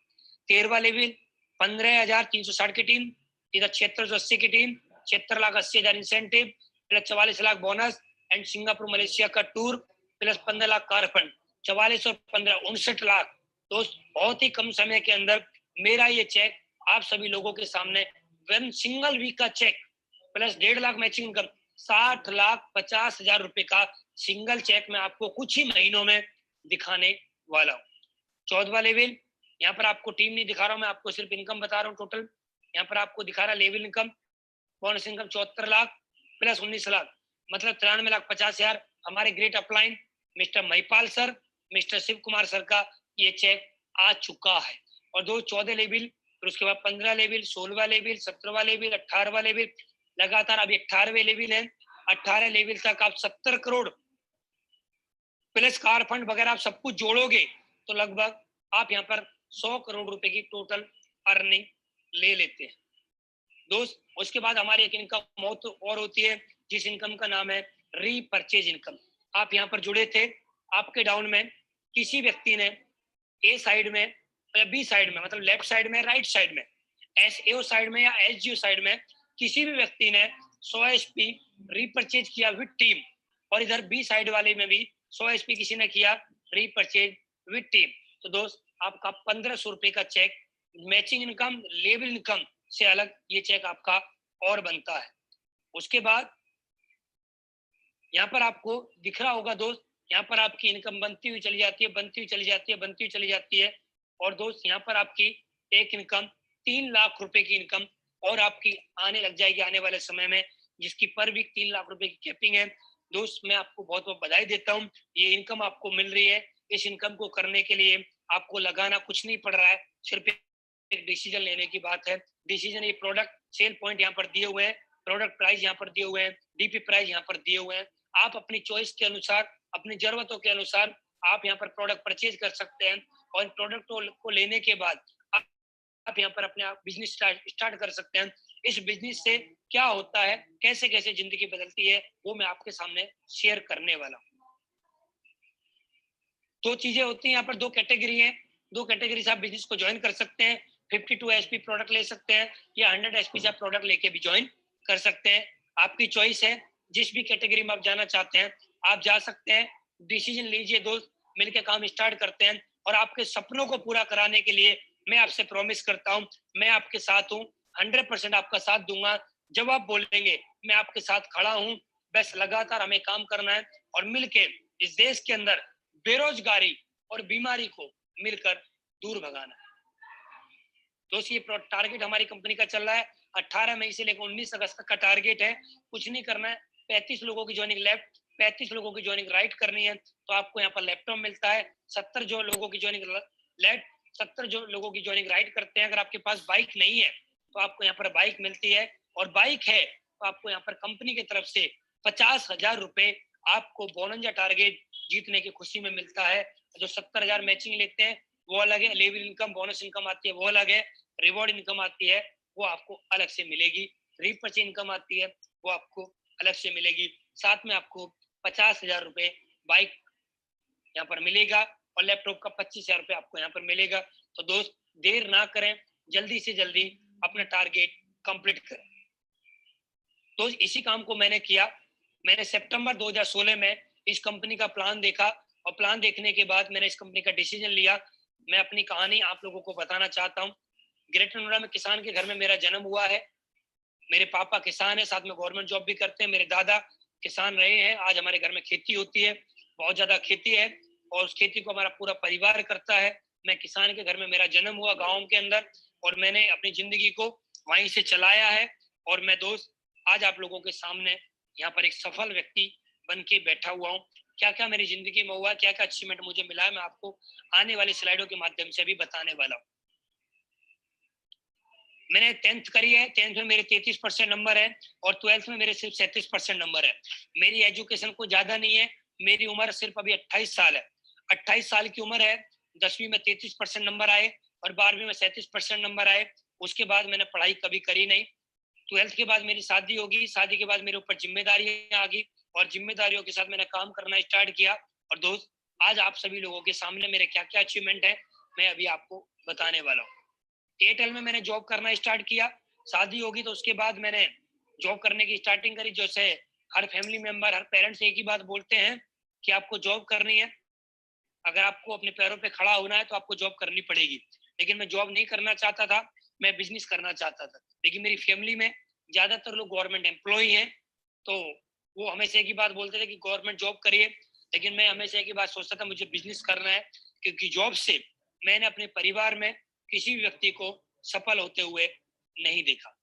13वां लेवल 15,360 की टीम, इधर 7680 की team, 76,80,000 incentive plus 44 lakh bonus and Singapore Malaysia का tour plus 15 lakh car fund, 44 और 15, 59 लाख। दोस्त बहुत ही कम समय के अंदर मेरा ये चेक आप सभी लोगों के सामने वन सिंगल वीक का cheque plus 1.5 lakh matching income, 60,50,000 रुपए का सिंगल चेक मैं आपको कुछ ही महीनों में दिखाने वाला हूँ। 14वां लेवल, यहाँ पर आपको टीम नहीं दिखा रहा हूँ, मैं आपको सिर्फ इनकम बता रहा हूँ टोटल। यहाँ पर आपको दिखा रहा level income, bonus income 74 lakh plus 19 lakh, मतलब 93,50,000। हमारे great upline mister Mahipal sir, mister Shiv Kumar sir का ये चेक आ चुका है। और दो 14 लेवल, फिर उसके बाद 15 लेवल, 16वां लेवल, 17वां लेवल, 18वां लेवल, लगातार अभी 18वें लेवल है। 18 लेवल तक आप 70 करोड़ प्लस कार फंड वगैरह आप सब कुछ जोड़ोगे तो लगभग आप यहाँ पर 100 करोड़ रुपए की टोटल अर्निंग ले लेते हैं दोस्त। उसके बाद हमारी एक इनकम और होती है जिस इनकम का नाम है रीपरचेज इनकम। आप यहाँ पर जुड़े थे, आपके डाउन में किसी व्यक्ति ने ए साइड में या बी साइड में, मतलब लेफ्ट साइड में, राइट साइड में, एसएओ साइड में या एसजीओ साइड में किसी भी व्यक्ति ने 100 एसपी रीपरचेज किया विद टीम, और इधर बी साइड वाले में भी 100 एसपी किसी ने किया रीपरचेज विद टीम, तो दोस्त आपका 1,500 रुपए का cheque matching income, level income से अलग ये चेक आपका और बनता है। उसके बाद यहाँ पर आपको दिख रहा होगा दोस्त, यहाँ पर आपकी इनकम बनती हुई चली जाती है, बनती हुई चली जाती है, बनती हुई चली जाती है। और दोस्त यहाँ पर आपकी एक इनकम 3 लाख रुपए की इनकम और आपकी आने लग जाएगी आने वाले समय में, जिसकी पर वीक 3 लाख रुपए की कैपिंग है। दोस्त मैं आपको बहुत बहुत बधाई देता हूँ, ये इनकम आपको मिल रही है। इस इनकम को करने के लिए आपको लगाना कुछ नहीं पड़ रहा है, सिर्फ एक डिसीजन लेने की बात है। डिसीजन, ये प्रोडक्ट सेल पॉइंट यहाँ पर दिए हुए हैं, प्रोडक्ट प्राइस यहाँ पर दिए हुए हैं, डीपी प्राइस यहाँ पर दिए हुए हैं। आप अपनी चॉइस के अनुसार, अपनी जरूरतों के अनुसार आप यहाँ पर प्रोडक्ट परचेज कर सकते हैं, और प्रोडक्ट को लेने के बाद आप यहाँ पर अपने बिजनेस स्टार्ट कर सकते हैं। इस बिजनेस से क्या होता है, कैसे कैसे जिंदगी बदलती है, वो मैं आपके सामने शेयर करने वाला हूँ। दो चीजें होती हैं यहाँ पर, दो कैटेगरी है, दो कैटेगरी से आप बिजनेस को ज्वाइन कर सकते हैं। 52 एचपी प्रोडक्ट ले सकते हैं या 100 एचपी से आप प्रोडक्ट लेके भी ज्वाइन कर सकते हैं, आपकी चॉइस है। जिस भी कैटेगरी में आप जाना चाहते हैं आप जा सकते हैं। डिसीजन लीजिए दोस्त, मिलकर काम स्टार्ट करते हैं, और आपके सपनों को पूरा कराने के लिए मैं आपसे प्रॉमिस करता हूँ, मैं आपके साथ हूँ, 100% आपका साथ दूंगा। जब आप बोलेंगे मैं आपके साथ खड़ा हूँ। बस लगातार हमें काम करना है और मिलके इस देश के अंदर बेरोजगारी और बीमारी को मिलकर दूर भगाना है। दोस्त ये टारगेट हमारी कंपनी का चल रहा है, 18 मई से लेकर 19 अगस्त तक का टारगेट है। कुछ नहीं करना है, 35 लोगों की ज्वाइनिंग लेफ्ट, 35 लोगों की ज्वाइनिंग राइट करनी है, तो आपको यहाँ पर लैपटॉप मिलता है। 70 जो लोगों की ज्वाइनिंग लेफ्ट, 70 जो लोगों की ज्वाइनिंग राइट करते हैं। अगर आपके पास बाइक नहीं है तो आपको यहाँ पर बाइक मिलती है, और बाइक है तो आपको यहाँ पर कंपनी की तरफ से 50,000 रुपए आपको बोनंजा टारगेट जीतने की खुशी में मिलता है। जो 70,000 मैचिंग लेते हैं वो अलग है, लेवल इनकम, बोनस इनकम आती है वो अलग है, रिवॉर्ड इनकम आती है वो आपको अलग से मिलेगी, रीपर्चेज इनकम आती है वो आपको अलग से मिलेगी। साथ में आपको 50,000 रुपए बाइक यहाँ पर मिलेगा और लैपटॉप का 25,000 रुपये आपको यहाँ पर मिलेगा। तो दोस्त देर ना करें, जल्दी से जल्दी अपना टारगेट कंप्लीट करें। तो इसी काम को मैंने किया। मैंने सितंबर 2016 में इस कंपनी का प्लान देखा और प्लान देखने के बाद मैंने इस कंपनी का डिसीजन लिया। मैं अपनी कहानी आप लोगों को बताना चाहता हूँ। ग्रेटर नोएडा में किसान के घर में मेरा जन्म हुआ है। मेरे पापा किसान है, साथ में गवर्नमेंट जॉब भी करते हैं। मेरे दादा किसान रहे हैं। आज हमारे घर में खेती होती है, बहुत ज्यादा खेती है और उस खेती को हमारा पूरा परिवार करता है। मैं किसान के घर में मेरा जन्म हुआ गाँव के अंदर और मैंने अपनी जिंदगी को वहीं से चलाया है। और मैं दोस्त आज आप लोगों के सामने यहाँ पर एक सफल व्यक्ति बन के बैठा हुआ हूँ। क्या क्या मेरी जिंदगी में हुआ, क्या क्या अचीवमेंट मुझे मिला है, मैं आपको आने वाली स्लाइडों के माध्यम से भी बताने वाला हूँ। मैंने 10th करी है, 10th में मेरे 33% नंबर है और 12th में मेरे सिर्फ 37% नंबर है। मेरी एजुकेशन को ज्यादा नहीं है, मेरी उम्र सिर्फ अभी 28 साल है। 28 साल की उम्र है। 10वीं में 33% नंबर आए और 12वीं में 37% नंबर आए। उसके बाद मैंने पढ़ाई कभी करी नहीं। 12th के बाद मेरी शादी होगी, शादी के बाद मेरे ऊपर जिम्मेदारियां आ गई और जिम्मेदारियों के साथ मैंने काम करना स्टार्ट किया। और दोस्त आज आप सभी लोगों के सामने मेरे क्या क्या अचीवमेंट है मैं अभी आपको बताने वाला हूँ। एयरटेल में मैंने जॉब करना स्टार्ट किया। शादी होगी तो उसके बाद मैंने जॉब करने की स्टार्टिंग करी। जैसे हर फैमिली मेंबर, हर पेरेंट्स एक ही बात बोलते हैं कि आपको जॉब करनी है, अगर आपको अपने पैरों पे खड़ा होना है तो आपको जॉब करनी पड़ेगी। लेकिन मैं जॉब नहीं करना चाहता था, मैं बिजनेस करना चाहता था। लेकिन मेरी फैमिली में ज्यादातर लोग गवर्नमेंट एम्प्लॉय हैं, तो वो हमेशा एक ही बात बोलते थे कि गवर्नमेंट जॉब करिए। लेकिन मैं हमेशा एक ही बात सोचता था, मुझे बिजनेस करना है, क्योंकि जॉब से मैंने अपने परिवार में किसी भी व्यक्ति को सफल होते हुए नहीं देखा।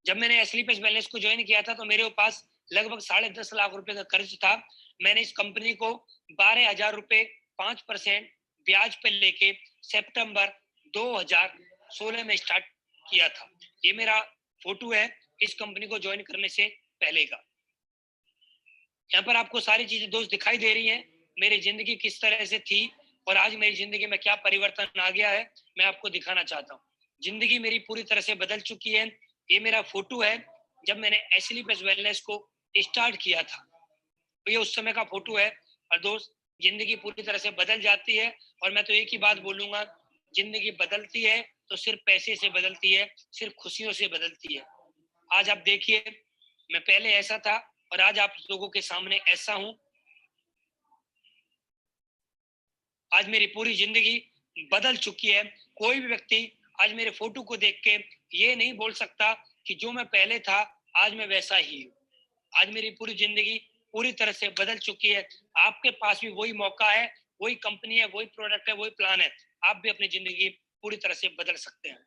जब मैंने एसलीपेस वेलनेस को ज्वाइन किया था तो मेरे पास लगभग 10.5 लाख रुपए का कर्ज था। मैंने इस कंपनी को 12,000 रुपए 5% ब्याज पर लेके सितंबर 2016 में स्टार्ट किया था। ये मेरा फोटो है इस कंपनी को ज्वाइन करने से पहले का। यहाँ पर आपको सारी चीजें दोस्त दिखाई दे रही हैं, मेरी जिंदगी किस तरह से थी और आज मेरी जिंदगी में क्या परिवर्तन आ गया है मैं आपको दिखाना चाहता हूँ। जिंदगी मेरी पूरी तरह से बदल चुकी है। ये मेरा फोटो है जब मैंने एसलीपेस वेलनेस को स्टार्ट किया था, तो ये उस समय का फोटो है। और दोस्त जिंदगी पूरी तरह से बदल जाती है और मैं तो एक ही बात बोलूंगा, जिंदगी बदलती है तो सिर्फ पैसे से बदलती है, सिर्फ खुशियों से बदलती है। आज आप देखिए, मैं पहले ऐसा था और आज आप लोगों के सामने ऐसा हूं। आज मेरी पूरी जिंदगी बदल चुकी है। कोई भी व्यक्ति आज मेरे फोटो को देख के ये नहीं बोल सकता कि जो मैं पहले था आज मैं वैसा ही हूँ। आज मेरी पूरी जिंदगी पूरी तरह से बदल चुकी है। आपके पास भी वही मौका है, वही कंपनी है, वही प्रोडक्ट है, वही प्लान है। आप भी अपनी जिंदगी पूरी तरह से बदल सकते हैं।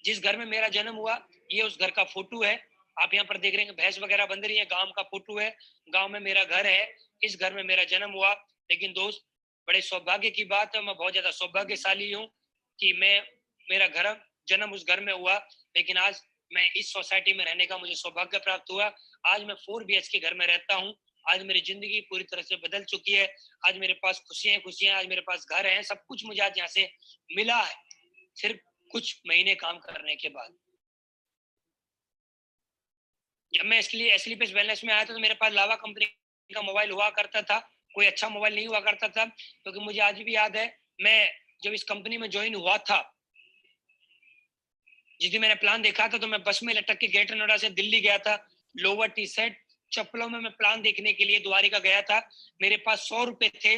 जिस घर में मेरा जन्म हुआ ये उस घर का फोटो है। आप यहाँ पर देख रहे हैं भैंस वगैरह बंध रही है, गांव का फोटो है। गांव में मेरा घर है, इस घर में मेरा जन्म हुआ। लेकिन दोस्त बड़े सौभाग्य की बात है, मैं बहुत ज्यादा सौभाग्यशाली हूँ कि मेरा घर जन्म उस घर में हुआ। लेकिन आज मैं इस सोसाइटी में रहने का मुझे सौभाग्य प्राप्त हुआ। आज मैं 4 BHK घर में रहता हूँ। आज मेरी जिंदगी पूरी तरह से बदल चुकी है। आज मेरे पास खुशियां खुशियां, आज मेरे पास घर है, सब कुछ मुझे आज यहाँ से मिला है सिर्फ कुछ महीने काम करने के बाद। जब मैं इसलिए एसलीपेस वेलनेस में आया था तो मेरे पास लावा कंपनी का मोबाइल हुआ करता था, कोई अच्छा मोबाइल नहीं हुआ करता था। क्योंकि मुझे आज भी याद है, मैं जब इस कंपनी में ज्वाइन हुआ था, जिस दिन मैंने प्लान देखा था तो मैं बस में लटक के ग्रेटर नोएडा से दिल्ली गया था। लोअर टी शर्ट चप्पलों में मैं प्लान देखने के लिए द्वारिका गया था। मेरे पास 100 रुपए थे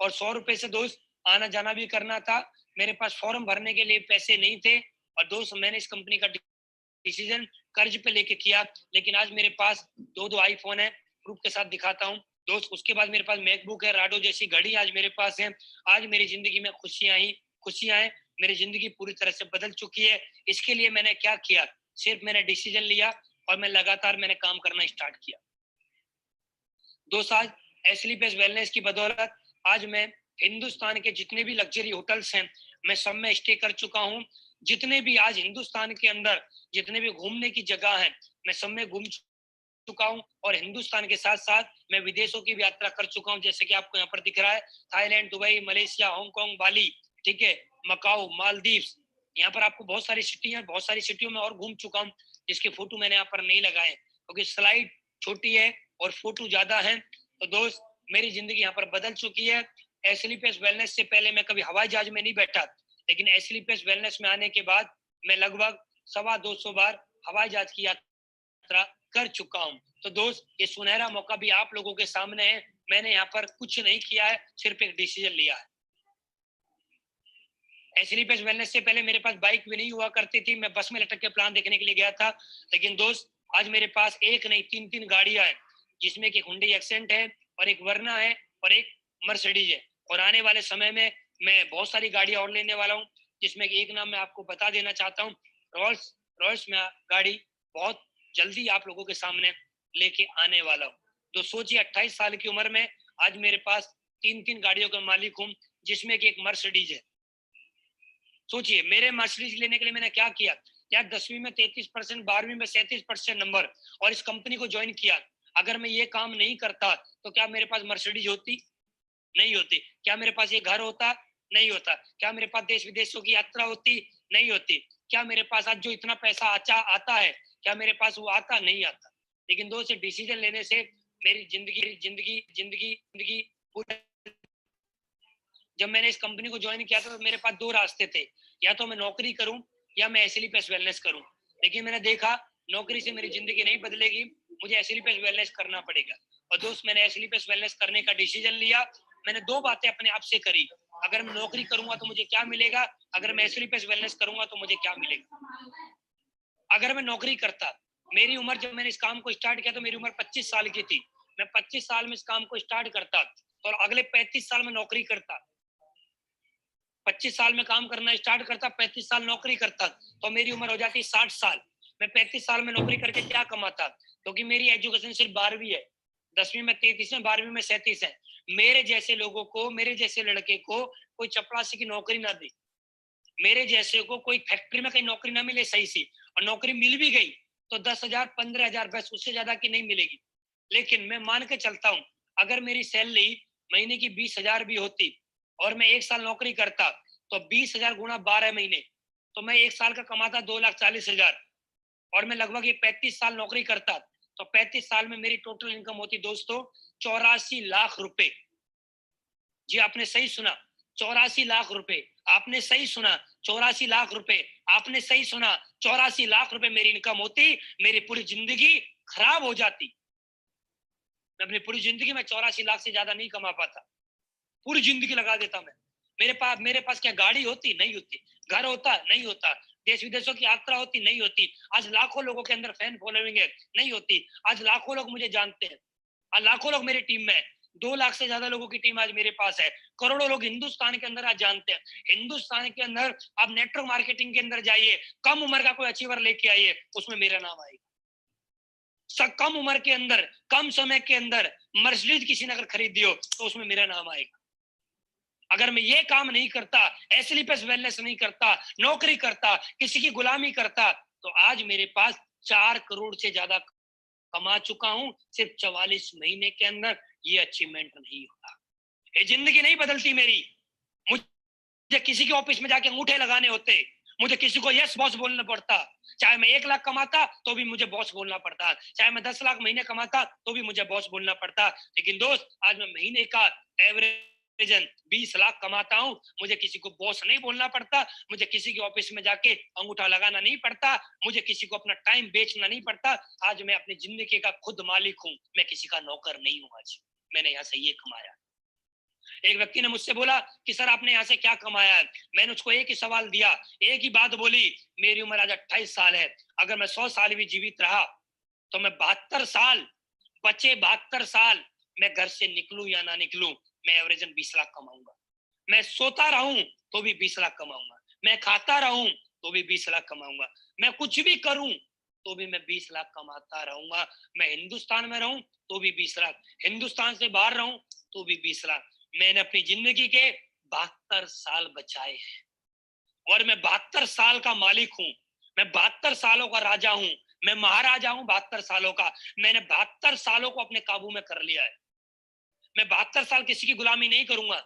और 100 रुपए से दोस्त आना जाना भी करना था। मेरे पास फॉर्म भरने के लिए पैसे नहीं थे और दोस्त मैंने इस कंपनी का डिसीजन कर्ज पे लेके किया। लेकिन आज मेरे पास दो आईफोन है, प्रूफ के साथ दिखाता हूँ दोस्त। उसके बाद मेरे पास मैकबुक है, राडो जैसी घड़ी आज मेरे पास है। आज मेरी जिंदगी में खुशियां ही खुशियां हैं। मेरी जिंदगी पूरी तरह से बदल चुकी है। इसके लिए मैंने क्या किया, सिर्फ मैंने डिसीजन लिया और मैं लगातार मैंने काम करना स्टार्ट किया। दोस्त आज एसलीपेस वेलनेस की बदौलत आज मैं हिंदुस्तान के जितने भी लग्जरी होटल्स हैं मैं सब में स्टे कर चुका हूँ। जितने भी आज हिंदुस्तान के अंदर जितने भी घूमने की जगह हैं मैं सब में घूम चुका हूँ। और हिंदुस्तान के साथ साथ मैं विदेशों की भी यात्रा कर चुका हूँ, जैसे कि आपको यहाँ पर दिख रहा है थाईलैंड, दुबई, मलेशिया, हांगकांग, बाली, ठीक है, मकाऊ, मालदीव्स। यहाँ पर आपको बहुत सारी सिटी है, बहुत सारी सिटियों में और घूम चुका हूँ जिसके फोटो मैंने यहाँ पर नहीं लगाए क्योंकि स्लाइड छोटी है और फोटो ज्यादा है। तो दोस्त मेरी जिंदगी यहाँ पर बदल चुकी है। एसलीपीएस वेलनेस से पहले मैं कभी हवाई जहाज में नहीं बैठा, लेकिन एसलीपीएस वेलनेस में आने के बाद मैं लगभग 250 बार हवाई जहाज की यात्रा कर चुका हूँ। तो दोस्त ये सुनहरा मौका भी आप लोगों के सामने है। मैंने यहाँ पर कुछ नहीं किया है, सिर्फ एक डिसीजन लिया है। एसलीपीएस वेलनेस से पहले मेरे पास बाइक भी नहीं हुआ करती थी, मैं बस में लटक के प्लान देखने के लिए गया था। लेकिन दोस्त आज मेरे पास एक नहीं 3 गाड़ियां हैं, जिसमें कि हुंडई एक्सेंट है और एक वर्ना है और एक मर्सिडीज है। और आने वाले समय में मैं बहुत सारी गाड़ियां और लेने वाला हूँ, जिसमें कि एक नाम मैं आपको बता देना चाहता हूँ, रोल्स रॉयस में गाड़ी बहुत जल्दी आप लोगों के सामने लेके आने वाला हूँ। तो सोचिए 28 साल की उम्र में आज मेरे पास 3 गाड़ियों का मालिक हूँ, जिसमें कि एक मर्सिडीज है। सोचिए मेरे मर्सिडीज लेने के लिए मैंने क्या किया, यार 10वीं में 33%, 12वीं में 37% नंबर, और इस कंपनी को ज्वाइन किया। अगर मैं ये काम नहीं करता तो क्या मेरे पास मर्सिडीज होती? नहीं होती। क्या मेरे पास ये घर होता? नहीं होता। क्या मेरे पास देश विदेशों की यात्रा होती? नहीं होती। क्या मेरे पास आज जो इतना पैसा आता है, क्या मेरे पास वो आता? नहीं आता। लेकिन दोस्त डिसीजन लेने से मेरी जिंदगी जिंदगी जिंदगी जिंदगी जब मैंने इस कंपनी को ज्वाइन किया था तो मेरे पास 2 रास्ते थे, या तो मैं नौकरी करूं या मैं एसलीपीएस वेलनेस करूं। लेकिन मैंने देखा नौकरी से मेरी जिंदगी नहीं बदलेगी, मुझे एसलीपीएस वेलनेस करना पड़ेगा। और दोस्त मैंने एसलीपीएस वेलनेस करने का डिसीजन लिया। मैंने 2 बातें अपने आप से करी, अगर मैं नौकरी करूंगा तो मुझे क्या मिलेगा, अगर मैं एसलीपीएस वेलनेस करूंगा तो मुझे क्या मिलेगा। अगर मैं नौकरी करता, मेरी उम्र जब मैंने इस काम को स्टार्ट किया तो मेरी उम्र 25 साल की थी, मैं 25 साल में इस काम को स्टार्ट करता और अगले 35 साल में नौकरी करता, 25 साल में काम करना स्टार्ट करता, 35 साल नौकरी करता, तो मेरी उम्र हो जाती 60 साल। मैं 35 साल में नौकरी करके क्या कमाता, क्योंकि मेरी एजुकेशन सिर्फ 12वीं है, 10वीं में 33 है, 12वीं में 37 है। मेरे जैसे लोगों को, मेरे जैसे लड़के को कोई चपरासी की नौकरी ना दी, मेरे जैसे को कोई फैक्ट्री में कहीं नौकरी ना मिले सही सी, और नौकरी मिल भी गई तो 10,000 15,000 बस, उससे ज्यादा की नहीं मिलेगी। लेकिन मैं मान के चलता हूँ, अगर मेरी सैलरी महीने की 20,000 भी होती और मैं 1 साल नौकरी करता तो 20,000 गुणा 12 महीने, तो मैं 1 साल का कमाता 2,40,000, और मैं लगभग ये 35 साल नौकरी करता तो 35 साल में मेरी टोटल इनकम होती दोस्तों 84 लाख रुपए। जी आपने सही सुना, 84 लाख रुपए। आपने सही सुना, 84 लाख रुपए। आपने सही सुना, 84 लाख रुपए मेरी इनकम होती, मेरी पूरी जिंदगी खराब हो जाती। मैं अपनी पूरी जिंदगी में 84 लाख से ज्यादा नहीं कमा पाता, पूरी जिंदगी लगा देता मैं। मेरे पास क्या गाड़ी होती? नहीं होती। घर होता? नहीं होता। देश विदेशों की यात्रा होती? नहीं होती। आज लाखों लोगों के अंदर फैन फॉलोइंग है? नहीं होती। आज लाखों लोग मुझे जानते हैं, आज लाखों लोग मेरी टीम में है, 2 लाख से ज्यादा लोगों की टीम आज मेरे पास है, करोड़ों लोग हिंदुस्तान के अंदर आज जानते हैं। हिंदुस्तान के अंदर आप नेटवर्क मार्केटिंग के अंदर जाइए, कम उम्र का कोई अचीवर लेके आइए, उसमें मेरा नाम आएगा। कम उम्र के अंदर, कम समय के अंदर मर्सिडीज किसी ने अगर खरीदी हो तो उसमें मेरा नाम आएगा। अगर मैं ये काम नहीं करता, एसलीपीएस वेलनेस नहीं करता, नौकरी करता, किसी की गुलामी करता, तो आज मेरे पास 4 करोड़ से ज्यादा कमा चुका हूं सिर्फ 44 महीने के अंदर। ये अचीवमेंट नहीं होता, ये जिंदगी नहीं बदलती मेरी। मुझे किसी के ऑफिस में जाके अंगूठे लगाने होते, मुझे किसी को यस बॉस बोलना पड़ता, चाहे मैं 1 लाख कमाता तो भी मुझे बॉस बोलना पड़ता, चाहे मैं 10 लाख महीने कमाता तो भी मुझे बॉस बोलना पड़ता। लेकिन दोस्त आज मैं महीने का एवरेज 20 लाख कमाता हूं, मुझे किसी को बॉस नहीं बोलना पड़ता, मुझे किसी के ऑफिस में जाके अंगूठा लगाना नहीं पड़ता, मुझे किसी को अपना टाइम बेचना नहीं पड़ता। आज मैं अपनी जिंदगी का खुद मालिक हूं, मैं किसी का नौकर नहीं हूं। आज मैंने यहाँ से ये कमाया। एक व्यक्ति ने मुझसे बोला कि सर आपने यहाँ से क्या कमाया है? मैंने उसको एक ही सवाल दिया, एक ही बात बोली, मेरी उम्र आज 28 साल है, अगर मैं 100 साल भी जीवित रहा तो मैं 72 साल, बचे 72 साल, मैं घर से निकलूं या ना निकलूं, मैं एवरेजन 20 लाख कमाऊंगा। मैं सोता रहूं तो भी 20 लाख कमाऊंगा, मैं खाता रहूं तो भी 20 लाख कमाऊंगा, मैं कुछ भी करूं तो भी मैं 20 लाख कमाता रहूंगा। मैं हिंदुस्तान में रहूं तो भी 20 लाख, हिंदुस्तान से बाहर रहूं तो भी 20 लाख। मैंने अपनी जिंदगी के 72 साल बचाए हैं और मैं 72 साल का मालिक हूं, मैं 72 सालों का राजा हूं, मैं महाराजा हूं 72 सालों का। मैंने 72 सालों को अपने काबू में कर लिया है। मैं 72 साल किसी की गुलामी नहीं करूंगा,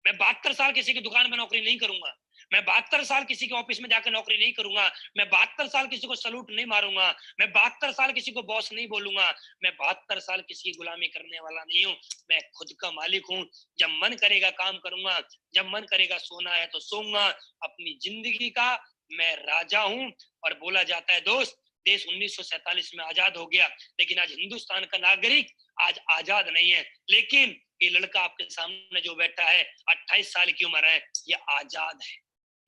मैं 72 साल किसी की दुकान में नौकरी नहीं करूंगा, मैं 72 साल किसी के ऑफिस में जाकर नौकरी नहीं करूंगा, मैं 72 साल किसी को सलूट नहीं मारूंगा, मैं 72 साल किसी को बॉस नहीं बोलूंगा, मैं 72 साल किसी की गुलामी करने वाला नहीं हूँ। मैं खुद का मालिक हूँ। जब मन करेगा काम करूंगा, जब मन करेगा सोना है तो सोऊंगा। अपनी जिंदगी का मैं राजा हूँ। और बोला जाता है दोस्त, देश 1947 में आजाद हो गया, लेकिन आज हिंदुस्तान का नागरिक आज आजाद नहीं है। लेकिन ये लड़का आपके सामने जो बैठा है, 28 साल की उम्र है, ये आजाद है,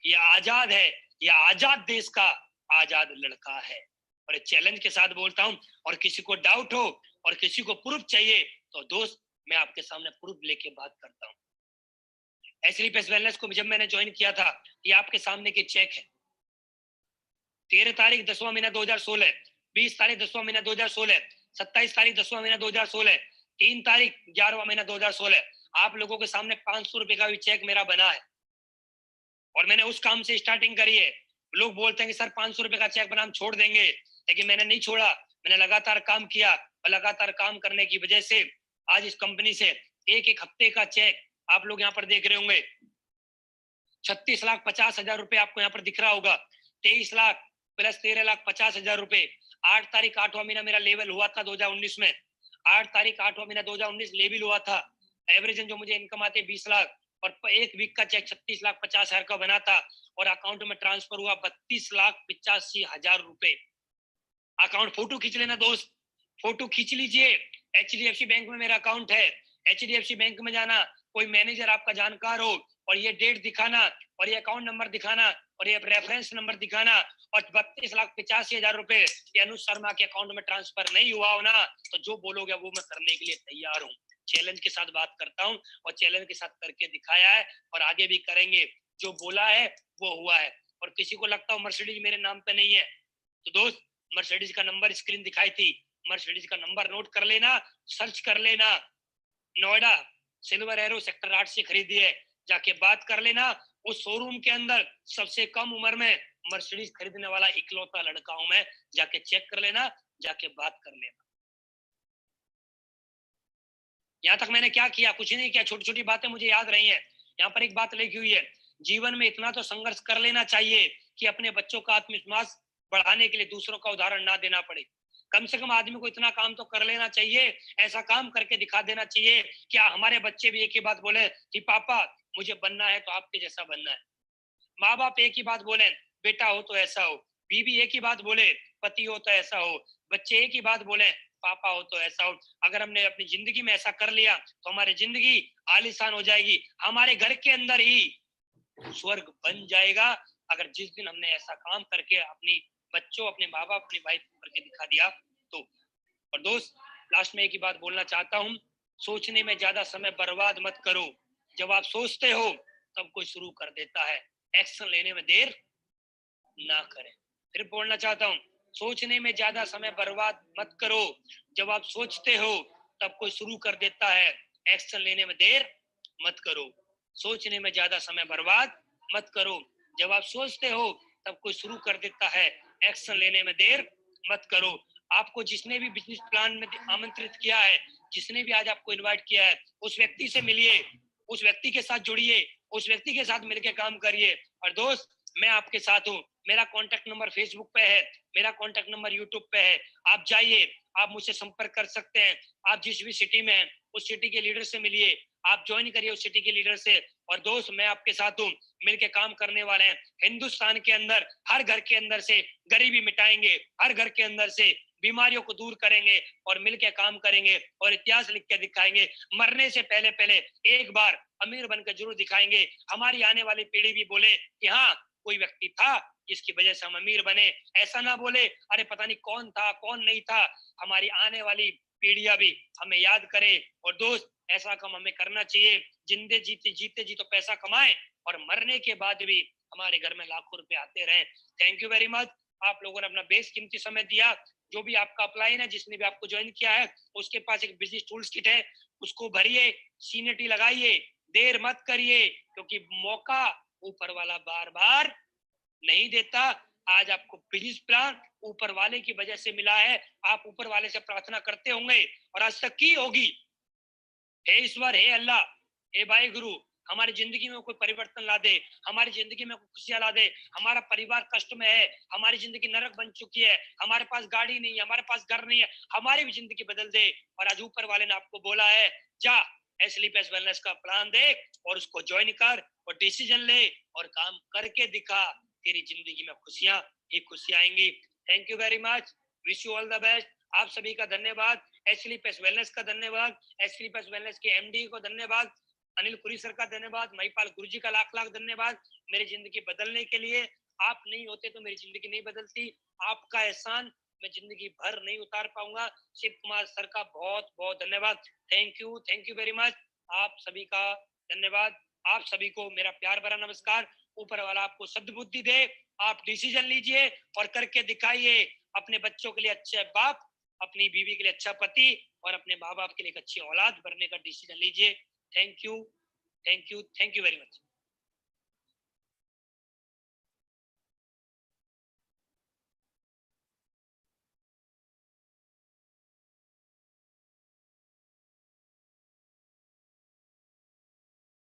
ये आजाद है, ये आजाद देश का आजाद लड़का है। और चैलेंज के साथ बोलता हूं, और किसी को डाउट हो और किसी को प्रूफ चाहिए तो दोस्त मैं आपके सामने प्रूफ लेके बात करता हूं। एसलीपीएस वेलनेस को जब मैंने ज्वाइन किया था, ये आपके सामने की चेक है। 13 तारीख 10वां महीना 2016, 20 तारीख 10वां महीना 2016, 27 तारीख 10वां महीना 2016, 3 तारीख 11वां महीना 2016। आप लोगों के सामने 500 रुपए का भी चेक मेरा बना है और मैंने उस काम से स्टार्टिंग करी है। लोग बोलते हैं कि सर 500 रुपए का चेक बना हम छोड़ देंगे, लेकिन मैंने नहीं छोड़ा। मैंने लगातार काम किया और लगातार काम करने की वजह से आज इस कंपनी से एक एक हफ्ते का चेक आप लोग यहाँ पर देख रहे होंगे। 36,50,000 रुपए आपको यहाँ पर दिख रहा होगा। 23 लाख प्लस 13,50,000 रुपए। 8 तारीख 8वां महीना मेरा लेवल हुआ था 2019 में। 8 तारीख 8वां महीना 2019 लेवल हुआ था। एवरेज जो मुझे इनकम आते 20 लाख और एक वीक का चेक 36,50,000 का बना था और अकाउंट में ट्रांसफर हुआ 32,85,000 रुपए। अकाउंट फोटो खींच लेना दोस्त, फोटो खींच लीजिए। एचडीएफसी बैंक में मेरा अकाउंट है। एचडीएफसी बैंक में जाना, कोई मैनेजर आपका जानकार हो और ये डेट दिखाना और ये अकाउंट नंबर दिखाना और ये रेफरेंस नंबर दिखाना और 32,85,000 रुपए ये अनुज शर्मा के अकाउंट में ट्रांसफर नहीं हुआ हो ना, तो जो बोलोगे वो मैं करने के लिए तैयार हूँ। चैलेंज के साथ बात करता हूँ और चैलेंज के साथ करके दिखाया है और आगे भी करेंगे। जो बोला है वो हुआ है। और किसी को लगता हो मर्सिडीज मेरे नाम पे नहीं है, तो दोस्त मर्सिडीज का नंबर स्क्रीन दिखाई थी, मर्सिडीज का नंबर नोट कर लेना, सर्च कर लेना। नोएडा सिल्वर एरो सेक्टर 8 से खरीदी है, जाके बात कर लेना। उस शोरूम के अंदर सबसे कम उम्र में मर्सिडीज खरीदने वाला इकलौता लड़का हूं मैं। जाके चेक कर लेना, जाके बात कर लेना। यहाँ तक मैंने क्या किया? कुछ नहीं किया, छोटी छोटी बातें मुझे याद रही हैं। यहाँ पर एक बात लिखी हुई है, जीवन में इतना तो संघर्ष कर लेना चाहिए कि अपने बच्चों का आत्मविश्वास बढ़ाने के लिए दूसरों का उदाहरण ना देना पड़े। कम से कम आदमी को इतना काम तो कर लेना चाहिए, ऐसा काम करके दिखा देना चाहिए कि हमारे बच्चे भी एक ही बात बोले कि पापा मुझे बनना है तो आपके जैसा बनना है। माँ बाप एक ही बात बोले, बेटा हो तो ऐसा हो। बीवी एक ही बात बोले, पति हो तो ऐसा हो। बच्चे एक ही बात बोले, पापा हो तो ऐसा हो। अगर हमने अपनी जिंदगी में ऐसा कर लिया तो हमारी जिंदगी आलीशान हो जाएगी, हमारे घर के अंदर ही स्वर्ग बन जाएगा। अगर जिस दिन हमने ऐसा काम करके अपनी बच्चों, अपने माँ बाप, अपनी वाइफ करके दिखा दिया तो। और दोस्त लास्ट में एक ही बात बोलना चाहता हूँ, सोचने में ज्यादा समय बर्बाद मत करो। जब आप सोचते हो तब कोई शुरू कर देता है, एक्शन लेने में देर ना करें। फिर बोलना चाहता हूँ, सोचने में ज्यादा समय बर्बाद मत करो। जब आप सोचते हो तब कोई शुरू कर देता है, एक्शन लेने में देर मत करो। सोचने में ज्यादा समय बर्बाद मत करो। जब आप सोचते हो तब कोई शुरू कर देता है, एक्शन लेने में देर मत करो। आपको जिसने भी बिजनेस प्लान में आमंत्रित किया है, जिसने भी आज आपको इनवाइट किया है, उस व्यक्ति से मिलिए, उस व्यक्ति के साथ जुड़िए, उस व्यक्ति के साथ मिलकर काम करिए। और दोस्त मैं आपके साथ हूँ। मेरा कॉन्टेक्ट नंबर फेसबुक पे है, मेरा कॉन्टेक्ट नंबर यूट्यूब पे है। आप जाइए, आप मुझसे संपर्क कर सकते हैं। आप जिस भी सिटी में हैं उस सिटी के लीडर से मिलिए, आप ज्वाइन करिए उस सिटी के लीडर से। और दोस्त मैं आपके साथ हूँ, मिलके काम करने वाले हैं। हिंदुस्तान के अंदर हर घर के अंदर से गरीबी मिटाएंगे, हर घर के अंदर से बीमारियों को दूर करेंगे और मिलके काम करेंगे और इतिहास लिख के दिखाएंगे। मरने से पहले पहले एक बार अमीर बनकर जरूर दिखाएंगे, हमारी आने वाली पीढ़ी भी बोले कि हाँ कोई व्यक्ति था जिसकी वजह से हम अमीर बने। ऐसा ना बोले अरे पता नहीं कौन था कौन नहीं था। हमारी आने वाली पीढ़ियां भी हमें याद करे। और दोस्त ऐसा काम हमें करना चाहिए, जिंदे जीते जीते जी तो पैसा कमाए और मरने के बाद भी हमारे घर में लाखों रुपए आते रहे। थैंक यू वेरी मच, आप लोगों ने अपना बेशकीमती समय दिया। जो भी आपका अपलाइन है, जिसने भी आपको ज्वाइन किया है, उसके पास एक बिजनेस टूल्स किट है, उसको भरिए, सीनेटी लगाइए, देर मत करिए, क्योंकि मौका ऊपर वाला बार बार नहीं देता। आज आपको बिजनेस प्लान ऊपर वाले की वजह से मिला है। आप ऊपर वाले से प्रार्थना करते होंगे और आज तक की होगी, हे ईश्वर, हे अल्लाह, हे भाई गुरु, हमारी जिंदगी में कोई परिवर्तन ला दे, हमारी जिंदगी में कोई खुशियां ला दे। हमारा परिवार कष्ट में है, हमारी जिंदगी नरक बन चुकी है, हमारे पास गाड़ी नहीं है, हमारे पास घर नहीं है, हमारी भी जिंदगी बदल दे। और आज ऊपर वाले ने आपको बोला है, जा स्लीप एस वेलनेस का प्लान देख और उसको ज्वाइन कर और डिसीजन ले और काम करके दिखा। तेरी जिंदगी में खुशियां ही खुशियां आएंगी। Thank you very much, wish you all the best. आप सभी का धन्यवाद, स्लीप एस वेलनेस का धन्यवाद, स्लीप एस वेलनेस के एमडी को धन्यवाद, अनिल पुरी सर का धन्यवाद, महिपाल गुरुजी का लाख लाख धन्यवाद मेरी जिंदगी बदलने के लिए। आप नहीं होते तो मेरी जिंदगी नहीं बदलती। आपका एहसान मैं जिंदगी भर नहीं उतार पाऊंगा। शिव कुमार सर का बहुत बहुत धन्यवाद। Thank you very much. आप सभी का धन्यवाद। आप सभी को मेरा प्यार भरा नमस्कार। ऊपर वाला आपको सद्बुद्धि दे, आप डिसीजन लीजिए और करके दिखाइए। अपने बच्चों के लिए अच्छे बाप, अपनी बीवी के लिए अच्छा पति और अपने माँ बाप के लिए एक अच्छी औलाद बनने का डिसीजन लीजिए। Thank you very much.